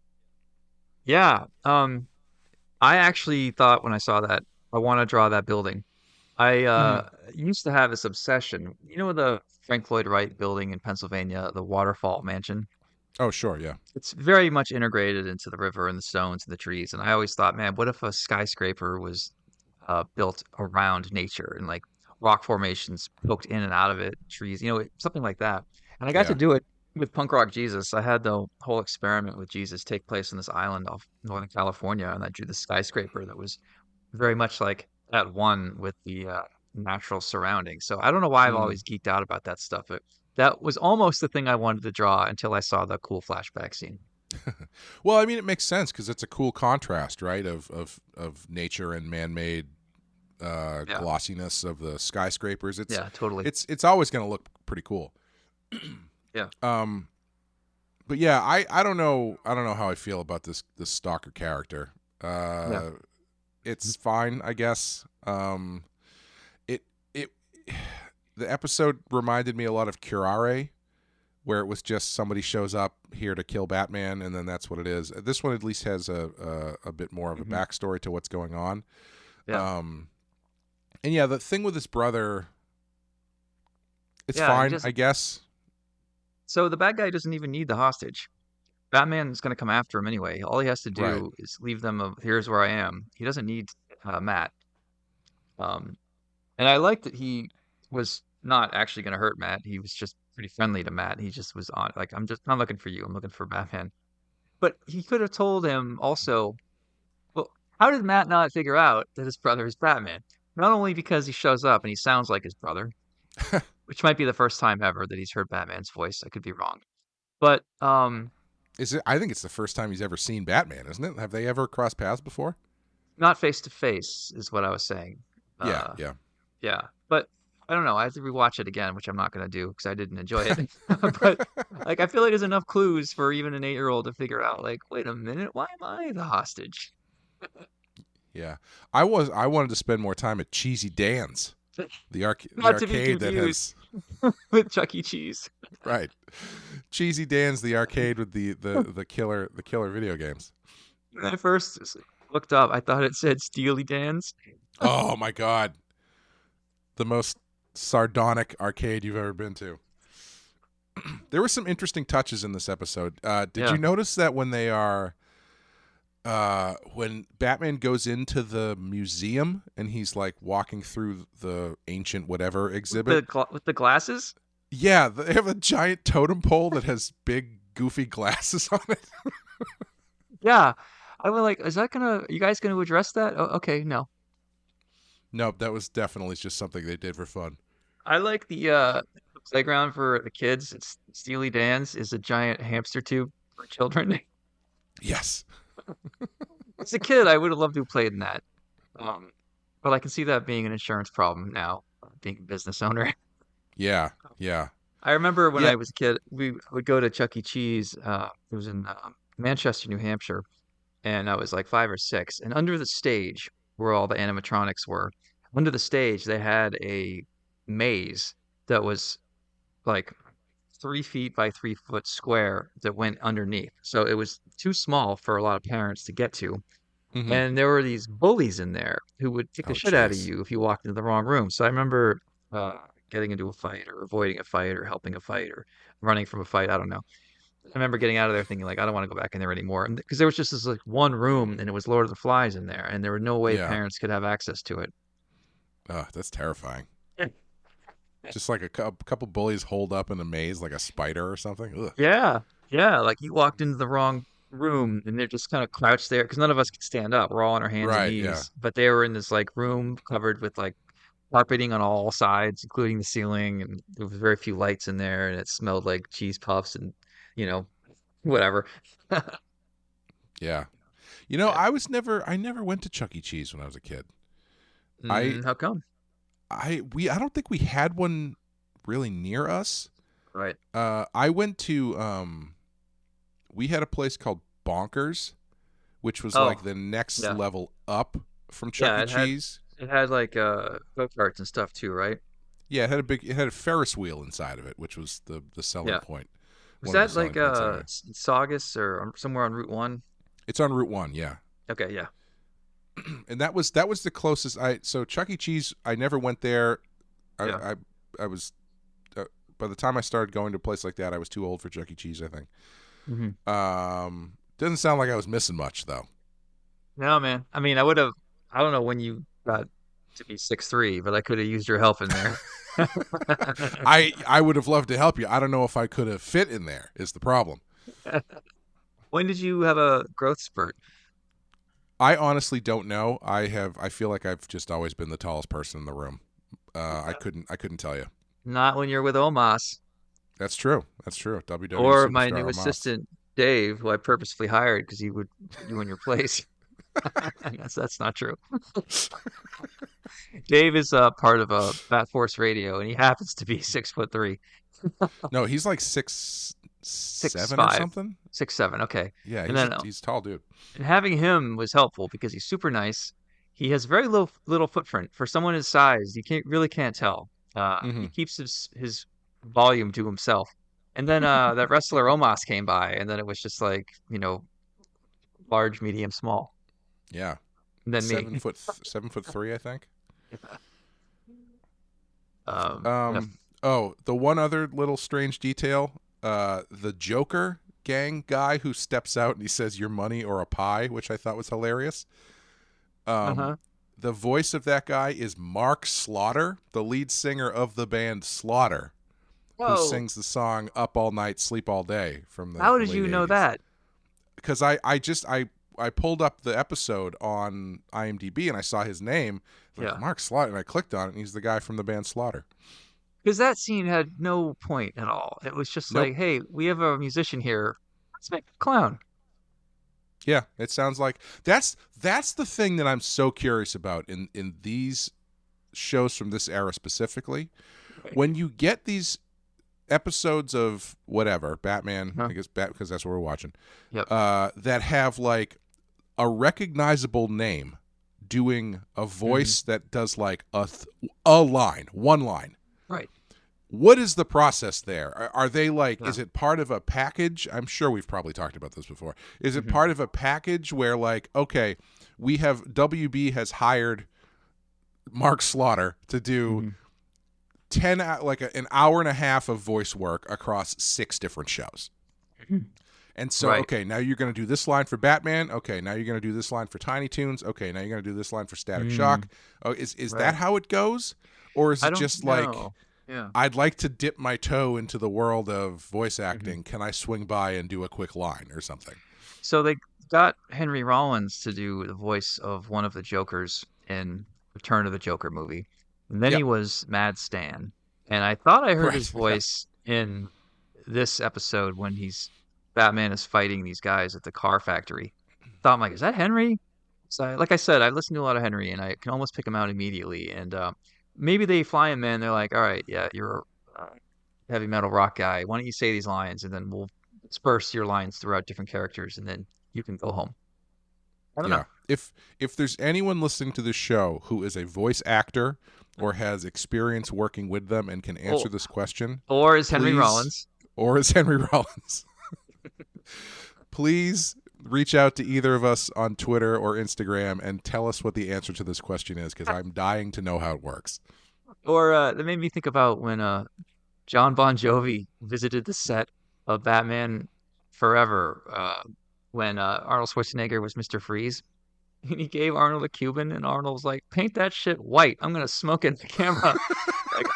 Yeah. I actually thought when I saw that, I want to draw that building. I used to have this obsession. You know the Frank Lloyd Wright building in Pennsylvania, the Waterfall Mansion? Oh, sure, yeah. It's very much integrated into the river and the stones and the trees. And I always thought, man, what if a skyscraper was built around nature and like rock formations poked in and out of it, trees, something like that. And I got to Yeah. do it with Punk Rock Jesus. I had the whole experiment with Jesus take place on this island off Northern California, and I drew the skyscraper that was very much like at one with the natural surroundings. So I don't know why I've Mm. always geeked out about that stuff. That was almost the thing I wanted to draw until I saw the cool flashback scene. Well, I mean, it makes sense because it's a cool contrast, right? Of nature and man-made glossiness of the skyscrapers. Yeah, totally. It's always going to look pretty cool. Yeah. But yeah, I don't know how I feel about this Stalker character. It's fine, I guess. The episode reminded me a lot of Curare, where it was just somebody shows up here to kill Batman, and then that's what it is. This one at least has a bit more of a backstory to what's going on. Yeah. And yeah, the thing with his brother, it's fine, I guess. So the bad guy doesn't even need the hostage. Batman's going to come after him anyway. All he has to do is leave them here's where I am. He doesn't need Matt. And I like that he was not actually going to hurt Matt. He was just pretty friendly to Matt. He just was on like, I'm not looking for you. I'm looking for Batman. But he could have told him also, well, how did Matt not figure out that his brother is Batman? Not only because he shows up and he sounds like his brother, which might be the first time ever that he's heard Batman's voice. I could be wrong. But is it? I think it's the first time he's ever seen Batman, isn't it? Have they ever crossed paths before? Not face to face is what I was saying. Yeah. But I don't know. I have to rewatch it again, which I'm not going to do because I didn't enjoy it. But like, I feel like there's enough clues for even an 8-year-old to figure out. Like, wait a minute, why am I the hostage? Yeah, I wanted to spend more time at Cheesy Dan's, the arcade that has with Chuck E. Cheese. Right, Cheesy Dan's, the arcade with the killer video games. When I first looked up, I thought it said Steely Dan's. Oh my God, the most sardonic arcade you've ever been to. There were some interesting touches in this episode. Did you notice that when they are when Batman goes into the museum and he's like walking through the ancient whatever exhibit with the glasses? Yeah, they have a giant totem pole that has big goofy glasses on it. Yeah. I was like, you guys gonna address that? Oh, okay, no. Nope, that was definitely just something they did for fun. I like the playground for the kids. It's Steely Dan's is a giant hamster tube for children. Yes. As a kid, I would have loved to have played in that. But I can see that being an insurance problem now, being a business owner. Yeah. I remember when I was a kid, we would go to Chuck E. Cheese. It was in Manchester, New Hampshire, and I was like 5 or 6. And under the stage, where all the animatronics were, under the stage, they had a maze that was like 3 feet by 3 foot square that went underneath. So it was too small for a lot of parents to get to. Mm-hmm. And there were these bullies in there who would kick the shit out of you if you walked into the wrong room. So I remember getting into a fight or avoiding a fight or helping a fight or running from a fight. I don't know. I remember getting out of there thinking like, I don't want to go back in there anymore. Because there was just this like one room and it was Lord of the Flies in there. And there were no way parents could have access to it. Oh, that's terrifying. Just like a couple bullies holed up in a maze like a spider or something. Ugh. Yeah. Like you walked into the wrong room and they're just kind of crouched there because none of us could stand up. We're all on our hands and knees. Yeah. But they were in this like room covered with like carpeting on all sides, including the ceiling, and there was very few lights in there, and it smelled like cheese puffs and whatever. Yeah. I never went to Chuck E. Cheese when I was a kid. How come? I don't think we had one really near us. Right. I went to we had a place called Bonkers, which was like the next level up from Chuck E. Cheese. It had like go-karts and stuff too, right? Yeah, it had a Ferris wheel inside of it, which was the selling point. Was that like Saugus or somewhere on Route 1? It's on Route 1, yeah. Okay, yeah. And that was the closest so Chuck E. Cheese, I never went there. I was by the time I started going to a place like that, I was too old for Chuck E. Cheese, I think. Mm-hmm. Doesn't sound like I was missing much though. No, man. I mean, I don't know when you got to be 6'3", but I could have used your help in there. I would have loved to help you. I don't know if I could have fit in there is the problem. When did you have a growth spurt? I honestly don't know. I feel like I've just always been the tallest person in the room. I couldn't tell you. Not when you're with Omos. That's true. WWE Or my superstar new Omos. assistant, Dave, who I purposefully hired because he would put you in your place. That's not true. Dave is part of a Bat Force Radio, and he happens to be 6'3". No, he's like 6'7" or 6'5". something. 6'7". Okay. Yeah, he's a tall dude. And having him was helpful because he's super nice. He has very little footprint for someone his size. You really can't tell. He keeps his volume to himself. And then that wrestler Omos came by, and then it was just like, large, medium, small. Yeah. And then 7'3", I think. Yeah. Oh, the one other little strange detail, the Joker gang guy who steps out and he says "your money or a pie," which I thought was hilarious. The voice of that guy is Mark Slaughter, the lead singer of the band Slaughter, who sings the song "Up All Night, Sleep All Day" from the. How did late you know 80s. that? Because I pulled up the episode on IMDb and I saw his name, like Mark Slaughter, and I clicked on it, and he's the guy from the band Slaughter. Because that scene had no point at all. It was just like, hey, we have a musician here. Let's make a clown. Yeah, it sounds like that's the thing that I'm so curious about in these shows from this era specifically. Right. When you get these episodes of whatever, Batman, I guess because that's what we're watching, that have like a recognizable name doing a voice that does like one line. Right. What is the process there? Are they like, is it part of a package? I'm sure we've probably talked about this before. Is it part of a package where like, okay, we have WB has hired Mark Slaughter to do 10 an hour and a half of voice work across 6 different shows. And so, okay, now you're going to do this line for Batman. Okay, now you're going to do this line for Tiny Toons. Okay, now you're going to do this line for Static Shock. Oh, is that how it goes? Or is it just like, I'd like to dip my toe into the world of voice acting. Can I swing by and do a quick line or something? So they got Henry Rollins to do the voice of one of the Jokers in Return of the Joker movie. And then he was Mad Stan. And I thought I heard his voice in this episode when Batman is fighting these guys at the car factory. Thought, I'm like, is that Henry? So, like I said, I listened to a lot of Henry, and I can almost pick him out immediately. And maybe they fly him in. They're like, all right, yeah, you're a heavy metal rock guy. Why don't you say these lines, and then we'll disperse your lines throughout different characters, and then you can go home. I don't know. If there's anyone listening to this show who is a voice actor or has experience working with them and can answer this question, or is Henry Rollins, please reach out to either of us on Twitter or Instagram and tell us what the answer to this question is, because I'm dying to know how it works. Or that made me think about when John Bon Jovi visited the set of Batman Forever when Arnold Schwarzenegger was Mr. Freeze. And he gave Arnold a Cuban, and Arnold was like, paint that shit white. I'm going to smoke it in the camera.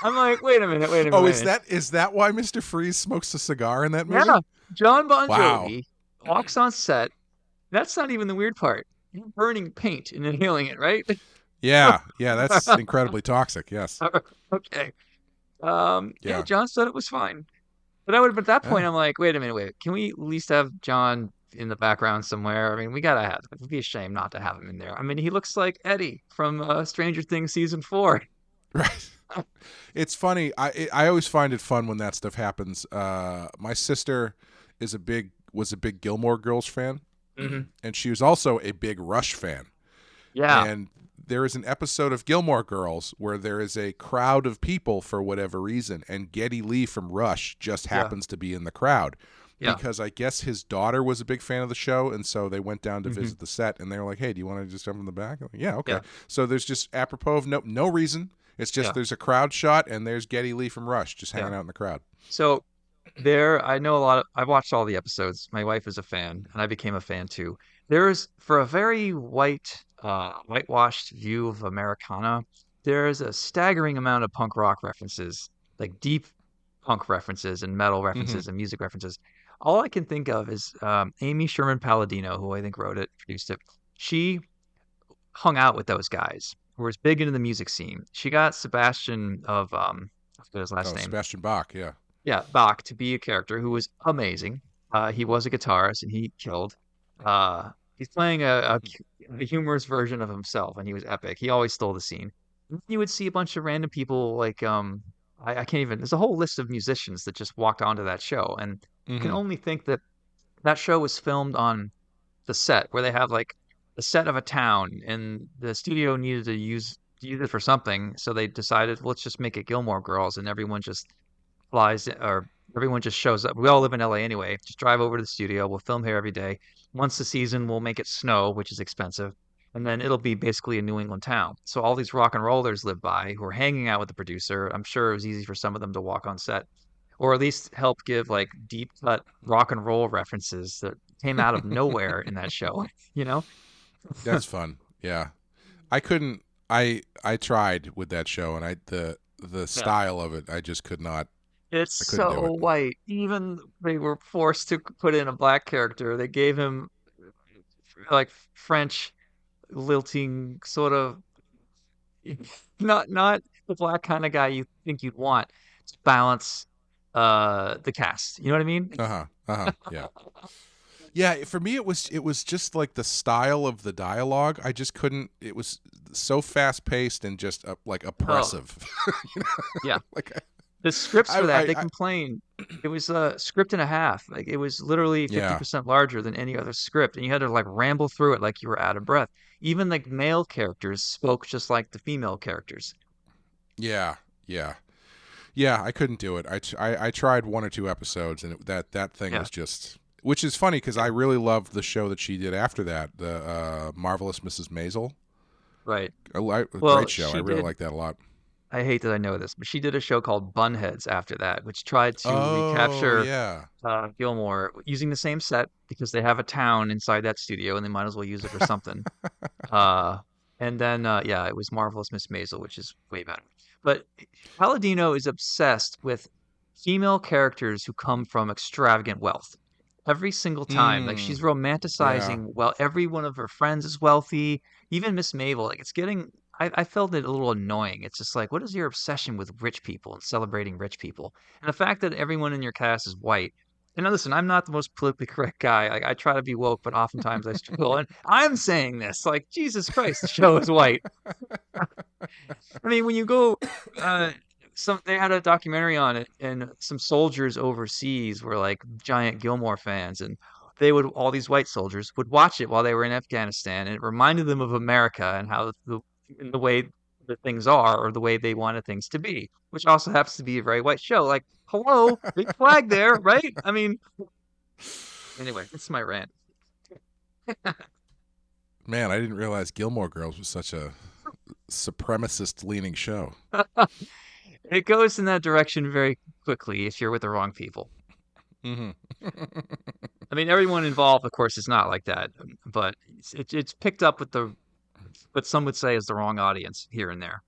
I'm like, wait a minute. Oh, is that why Mr. Freeze smokes a cigar in that movie? Yeah. John Bon Jovi walks on set. That's not even the weird part. You're burning paint and inhaling it, right? Yeah, that's incredibly toxic, yes. Okay. Yeah, John said it was fine. But at that point, I'm like, wait a minute. Can we at least have John in the background somewhere? I mean, we gotta have. It would be a shame not to have him in there. I mean, he looks like Eddie from Stranger Things season 4. Right. It's funny. I always find it fun when that stuff happens. My sister was a big Gilmore Girls fan, and she was also a big Rush fan. Yeah. And there is an episode of Gilmore Girls where there is a crowd of people for whatever reason, and Geddy Lee from Rush just happens to be in the crowd. Yeah. Because I guess his daughter was a big fan of the show, and so they went down to visit the set, and they were like, hey, do you want to just jump in the back? I'm like, yeah, okay. Yeah. So there's just, apropos of no reason, it's just there's a crowd shot, and there's Geddy Lee from Rush just hanging out in the crowd. So I know I've watched all the episodes. My wife is a fan, and I became a fan too. For a very white whitewashed view of Americana, there's a staggering amount of punk rock references, like deep punk references and metal Hmm. references and music references. All I can think of is Amy Sherman Palladino, who I think wrote it, produced it. She hung out with those guys who was big into the music scene. She got Sebastian of I forget his last Oh, name. Sebastian Bach. Yeah. Yeah, Bach to be a character who was amazing. He was a guitarist and he killed. He's playing a humorous version of himself, and he was epic. He always stole the scene. You would see a bunch of random people like I can't even. There's a whole list of musicians that just walked onto that show, and you can Hmm. only think that that show was filmed on the set where they have like the set of a town, and the studio needed to use it for something, so they decided, let's just make it Gilmore Girls, and everyone just or everyone just shows up. We all live in LA anyway. Just drive over to the studio. We'll film here every day. Once a season, we'll make it snow, which is expensive. And then it'll be basically a New England town. So all these rock and rollers live by who are hanging out with the producer. I'm sure it was easy for some of them to walk on set or at least help give like deep cut rock and roll references that came out of nowhere in that show, you know? That's fun. Yeah. I couldn't. I tried with that show, and the Yeah. style of it, I just could not. It's I couldn't do so it. white. Even they were forced to put in a black character. They gave him like French lilting sort of not the black kind of guy you think you'd want to balance the cast. You know what I mean? Uh huh. Uh huh. Yeah. Yeah. For me, it was just like the style of the dialogue. I just couldn't. It was so fast paced and just like Oh, oppressive. You know? yeah. Like The scripts I, for that, they I complained. It was a script and a half. Like it was literally yeah. 50% larger than any other script, and you had to like ramble through it like you were out of breath. Even like male characters spoke just like the female characters. Yeah. Yeah. Yeah. I couldn't do it. I tried one or two episodes, and that thing Yeah, was just. Which is funny because I really loved the show that she did after that, the Marvelous Mrs. Maisel. right. A Well, great show. I she really did. like that a lot. I hate that I know this, but she did a show called Bunheads after that, which tried to Oh recapture yeah. Gilmore using the same set because they have a town inside that studio and they might as well use it for something. Uh, and then yeah, it was Marvelous Miss Maisel, which is way better. But Palladino is obsessed with female characters who come from extravagant wealth. Every single time, like Mm, she's yeah. romanticizing, well, every one of her friends is wealthy. Even Miss Mabel, like it's getting. I felt it a little annoying. It's just like, what is your obsession with rich people and celebrating rich people? And the fact that everyone in your cast is white. And now listen, I'm not the most politically correct guy. Like I try to be woke, but oftentimes I struggle. And I'm saying this, like Jesus Christ, the show is white. I mean, when you go, uh, they had a documentary on it, and some soldiers overseas were like giant Gilmore fans, and they would all these white soldiers would watch it while they were in Afghanistan, and it reminded them of America and how the way that things are, or the way they wanted things to be, which also happens to be a very white show. Like, hello, big flag there, right? I mean, anyway, it's my rant. Man, I didn't realize Gilmore Girls was such a supremacist leaning show. It goes in that direction very quickly if you're with the wrong people. Hmm. I mean, everyone involved, of course, is not like that, but it's picked up with what some would say is the wrong audience here and there.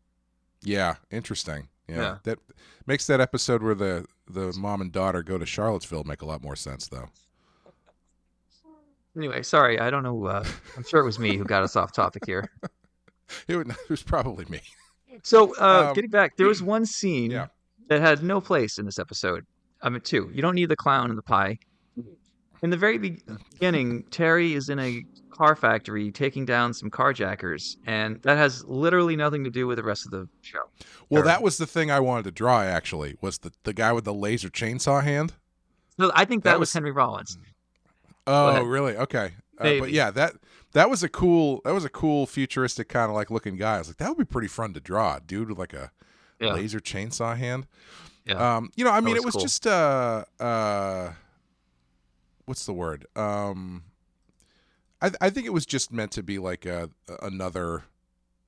Yeah, interesting. Yeah, Yeah. that makes that episode where the mom and daughter go to Charlottesville make a lot more sense, though. Anyway, sorry, I don't know. I'm sure it was me who got us off topic here. It was probably me. So, Um, getting back, there was one scene yeah. that had no place in this episode. I mean, two. You don't need the clown and the pie. In the very beginning, Terry is in a car factory taking down some carjackers, and that has literally nothing to do with the rest of the show. Well, Or that was the thing I wanted to draw. Actually, was the guy with the laser chainsaw hand. no, I think That that was was. Henry Rollins. Go Oh, ahead. really? Okay. But Maybe. yeah, that was a cool futuristic kind of like looking guy. I was like, that would be pretty fun to draw, a dude with like a Yeah. laser chainsaw hand. Yeah. I That mean, was it was cool. just what's the word? I think it was just meant to be like another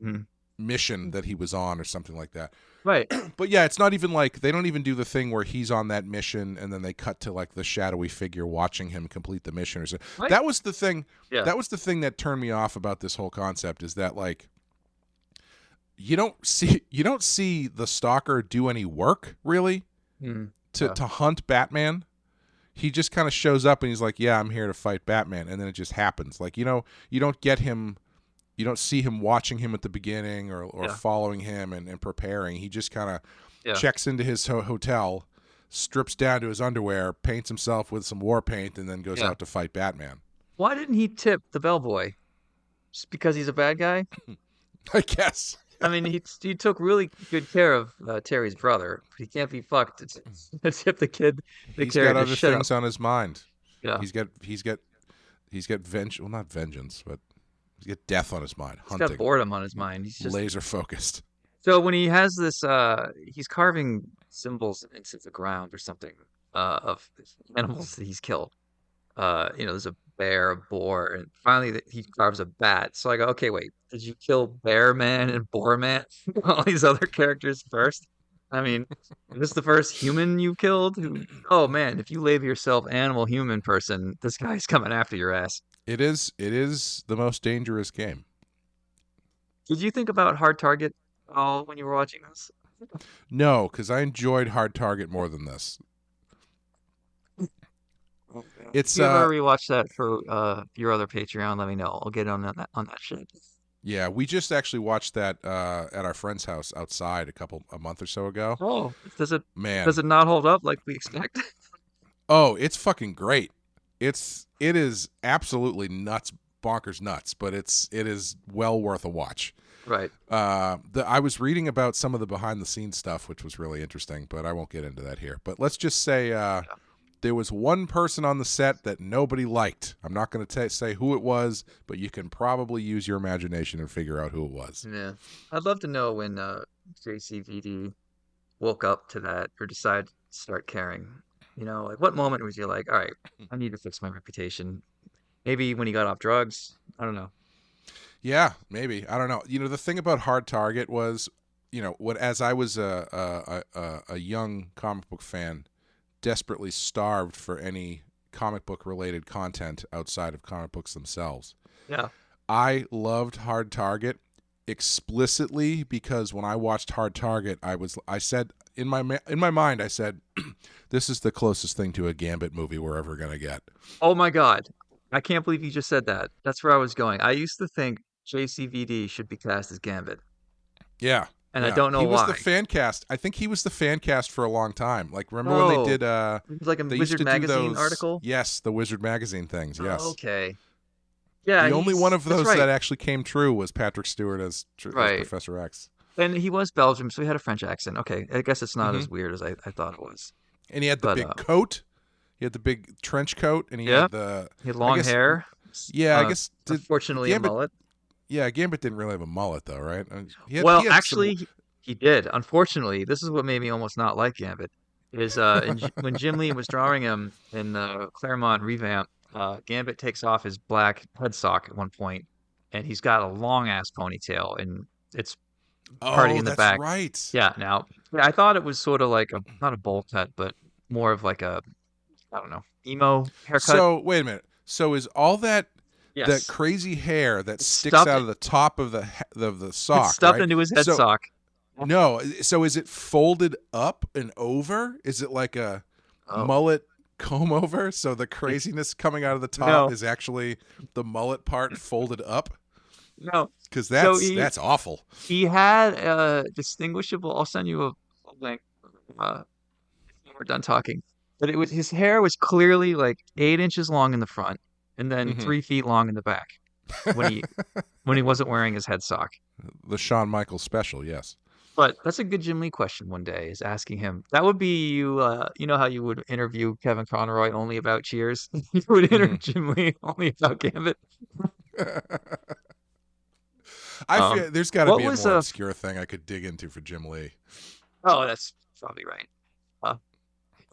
Mhm. mission that he was on or something like that. Right. But yeah, it's not even like they don't even do the thing where he's on that mission and then they cut to like the shadowy figure watching him complete the mission or something. Right. That was the thing. Yeah. That was the thing that turned me off about this whole concept is that like you don't see the Stalker do any work really to hunt Batman. He just kind of shows up and he's like, "Yeah, I'm here to fight Batman," and then it just happens. Like you don't get him. You don't see him watching him at the beginning or following him and preparing. He just kind of checks into his hotel, strips down to his underwear, paints himself with some war paint, and then goes out to fight Batman. Why didn't he tip the bellboy? Just because he's a bad guy? I guess. I mean, he took really good care of Terry's brother. He can't be fucked to tip the kid. He's got other things on his mind. Yeah. He's got vengeance. Well, not vengeance, but he's got death on his mind. He's Hunting. got boredom on his mind. He's just laser focused. So when he has this, he's carving symbols into the ground or something of animals that he's killed. There's a bear, a boar, and finally he carves a bat. So I go, okay, wait, did you kill Bear Man and Boar Man? All these other characters first? I mean, is this the first human you killed? Oh man, if you label yourself animal human person, this guy's coming after your ass. It is the most dangerous game. Did you think about Hard Target at all when you were watching this? No, because I enjoyed Hard Target more than this. It's if you ever rewatch that for your other Patreon, let me know. I'll get on that shit. Yeah, we just actually watched that at our friend's house outside a month or so ago. Oh, does it Man. not hold up like we expect? Oh, it's fucking great. It is absolutely bonkers nuts, but it is well worth a watch. Right. I was reading about some of the behind the scenes stuff, which was really interesting, but I won't get into that here. But let's just say there was one person on the set that nobody liked. I'm not going to say who it was, but you can probably use your imagination and figure out who it was. Yeah. I'd love to know when JCVD woke up to that or decided to start caring. Like what moment was you like, all right, I need to fix my reputation? Maybe when he got off drugs. I don't know. Yeah, maybe. I don't know. The thing about Hard Target was, as I was a young comic book fan, desperately starved for any comic book related content outside of comic books themselves. Yeah. I loved Hard Target explicitly because when I watched Hard Target, I said in my mind, I said, this is the closest thing to a Gambit movie we're ever going to get. Oh my God. I can't believe you just said that. That's where I was going. I used to think JCVD should be cast as Gambit. Yeah. And I don't know why. He was the fan cast. I think he was the fan cast for a long time. Like, remember when they did... it was like a Wizard Magazine article? Yes, the Wizard Magazine things, yes. Oh, okay. Yeah, the only one of those that actually came true was Patrick Stewart as Professor X. And he was Belgium, so he had a French accent. Okay, I guess it's not as weird as I thought it was. And he had the big coat. He had the big trench coat, and he had long hair. Yeah, I guess. Unfortunately, Gambit, a mullet. Yeah, Gambit didn't really have a mullet, though, right? He did. Unfortunately, this is what made me almost not like Gambit. Is when Jim Lee was drawing him in the Claremont revamp, Gambit takes off his black headsock at one point, and he's got a long ass ponytail, and it's party in the back. Oh, that's right. Yeah. Now, I thought it was sort of like not a bowl cut, but more of like a, I don't know, emo haircut. So wait a minute. So is all that that crazy hair that sticks out of the top of the sock it's stuffed into his head sock? No. So is it folded up and over? Is it like a mullet comb over? So the craziness coming out of the top is actually the mullet part folded up? No. Because that's awful. He had a distinguishable. I'll send you a link when we're done talking. But his hair was clearly like 8 inches long in the front, and then 3 feet long in the back when he wasn't wearing his head sock. The Shawn Michaels special, yes. But that's a good Jim Lee question one day, is asking him. That would be you. You know how you would interview Kevin Conroy only about Cheers? You would interview Jim Lee only about Gambit. I feel there's got to be a more obscure thing I could dig into for Jim Lee. Oh, that's probably right.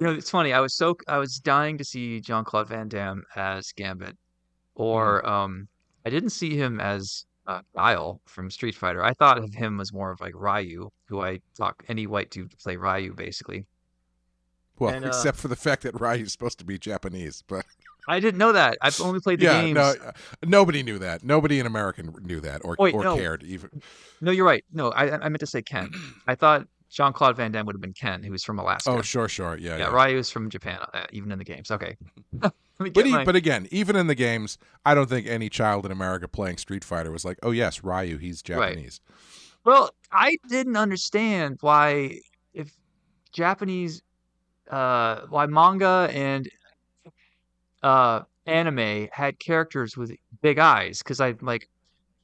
It's funny. I was dying to see Jean-Claude Van Damme as Gambit, or I didn't see him as Guile from Street Fighter. I thought of him as more of like Ryu, who I talk any white dude to play Ryu basically. Well, And, except for the fact that Ryu's supposed to be Japanese, but I didn't know that. I've only played the games. no, nobody knew that. Nobody in America knew that or cared even. No, you're right. No, I meant to say Ken. I thought Jean-Claude Van Damme would have been Ken, who was from Alaska. Oh, sure. Yeah. Ryu is from Japan, even in the games. Okay. But again, even in the games, I don't think any child in America playing Street Fighter was like, oh, yes, Ryu, he's Japanese. Right. Well, I didn't understand why if Japanese, why manga and anime had characters with big eyes, because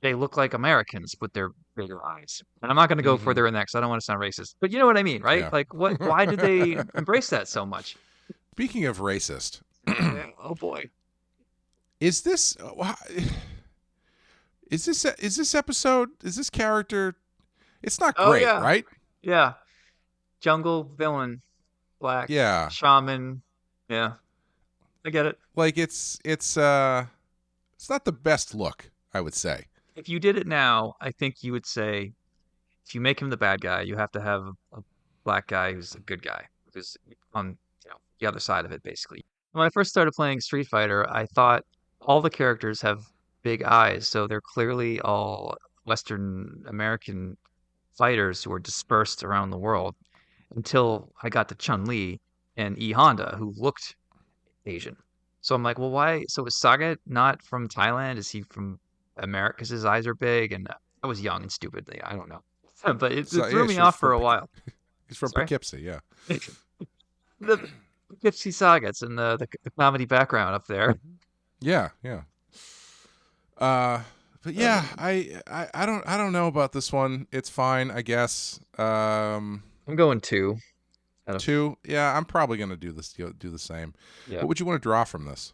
they look like Americans with their bigger eyes. And I'm not going to go further in that because I don't want to sound racist. But you know what I mean, right? Yeah. Like, why did they embrace that so much? Speaking of racist, oh boy, is this episode? Is this character? It's not great, yeah. right? Yeah, jungle villain, black, Yeah, shaman. Yeah, I get it. like it's not the best look, I would say. If you did it now, I think you would say, if you make him the bad guy, you have to have a black guy who's a good guy, who's on the other side of it, basically. When I first started playing Street Fighter, I thought all the characters have big eyes, so they're clearly all Western American fighters who are dispersed around the world, until I got to Chun-Li and E Honda, who looked Asian. So I'm like, well, why? So is Sagat not from Thailand? Is he from America? Because his eyes are big, and I was young and stupid. I don't know. But it threw me off for a while. He's from Poughkeepsie, yeah. The Poughkeepsie Sagats and the comedy background up there. Yeah. But yeah, I don't know about this one. It's fine, I guess. I'm going 2. 2? Yeah, I'm probably gonna do the same. Yeah. What would you want to draw from this?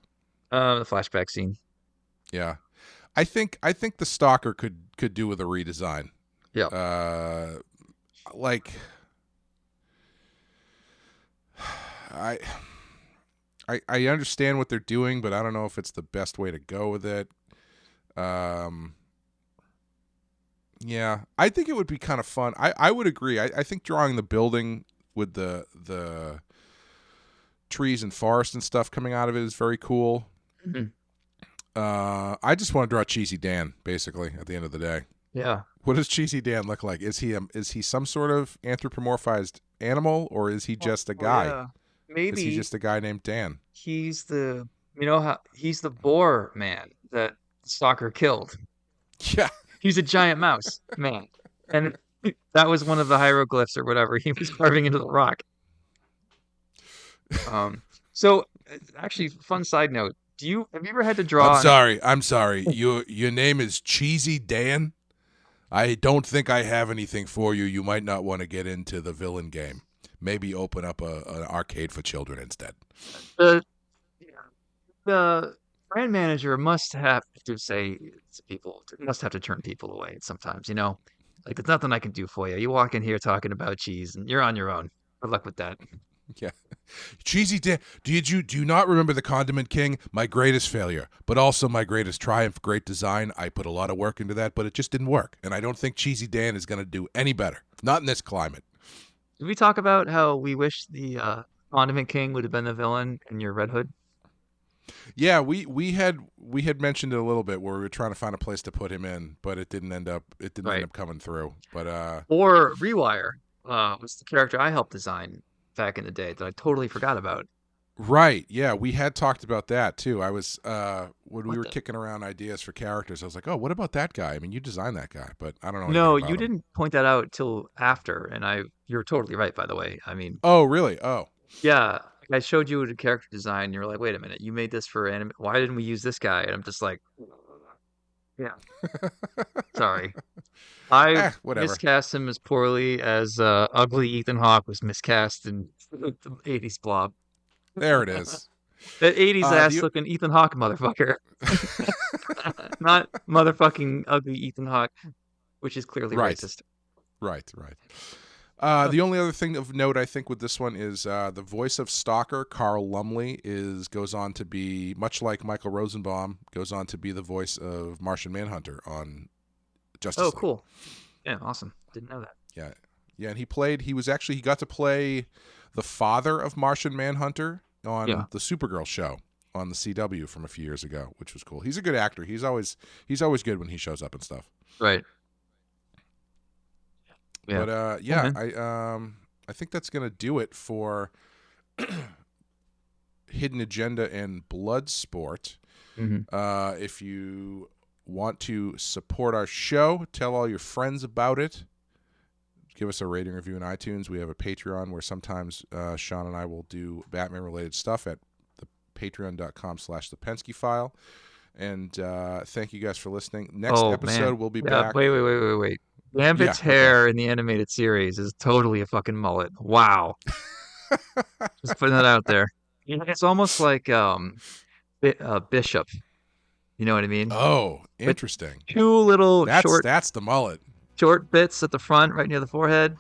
The flashback scene. Yeah, I think the Stalker could do with a redesign. Yeah. Like I understand what they're doing, but I don't know if it's the best way to go with it. Yeah, I think it would be kind of fun. I would agree. I think drawing the building with the trees and forest and stuff coming out of it is very cool. Mm-hmm. I just want to draw Cheesy Dan, basically, at the end of the day. Yeah. What does Cheesy Dan look like? Is he some sort of anthropomorphized animal, or is he just a guy? Yeah. Maybe is he just a guy named Dan? He's the he's the boar man that Stalker killed. Yeah. He's a giant mouse man, and that was one of the hieroglyphs or whatever he was carving into the rock. So actually, fun side note: have you ever had to draw? I'm sorry. Your name is Cheesy Dan. I don't think I have anything for you. You might not want to get into the villain game. Maybe open up an arcade for children instead. The brand manager must have to say to people, must have to turn people away sometimes, Like, there's nothing I can do for you. You walk in here talking about cheese, and you're on your own. Good luck with that. Yeah. Cheesy Dan, do you not remember the Condiment King? My greatest failure, but also my greatest triumph, great design. I put a lot of work into that, but it just didn't work. And I don't think Cheesy Dan is going to do any better. Not in this climate. Did we talk about how we wish the Condiment King would have been the villain in your Red Hood? Yeah, we had mentioned it a little bit where we were trying to find a place to put him in, but it didn't end up coming through. But or Rewire was the character I helped design back in the day that I totally forgot about. Right. Yeah, we had talked about that too. I was when we were kicking around ideas for characters, I was like, "Oh, what about that guy?" I mean, you designed that guy, but I don't know. No, you didn't point that out till after, and you're totally right, by the way. I mean, oh, really? Oh, yeah. I showed you the character design, and you're like, "Wait a minute, you made this for anime. Why didn't we use this guy?" And I'm just like, "Yeah, sorry." I miscast him as poorly as ugly Ethan Hawke was miscast in the 80s Blob. There it is. That 80s ass-looking Ethan Hawke motherfucker. Not motherfucking ugly Ethan Hawke, which is clearly racist. Right. The only other thing of note, I think, with this one is the voice of Stalker, Carl Lumley, goes on to be, much like Michael Rosenbaum, goes on to be the voice of Martian Manhunter on Justice League. Cool. Yeah, awesome. Didn't know that. Yeah, and he got to play the father of Martian Manhunter on the Supergirl show on the CW from a few years ago, which was cool. He's a good actor. He's always good when he shows up and stuff. Right. Yeah. But I think that's gonna do it for Hidden Agenda and Bloodsport. Mm-hmm. If you want to support our show, tell all your friends about it. Give us a rating review in iTunes. We have a Patreon where sometimes Sean and I will do Batman-related stuff at the patreon.com/thepensky file. And thank you guys for listeing. Next episode, we'll be back. Wait. Gambit's hair in the animated series is totally a fucking mullet. Wow. Just putting that out there. It's almost like Bishop. You know what I mean? Oh, interesting. But two little short... That's the mullet. Short bits at the front, right near the forehead.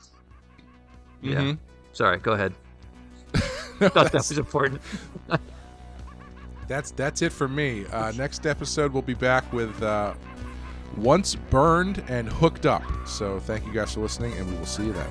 Mm-hmm. Yeah. Sorry, go ahead. I thought that was important. That's it for me. Next episode, we'll be back with Once Burned and Hooked Up. So thank you guys for listening, and we will see you then.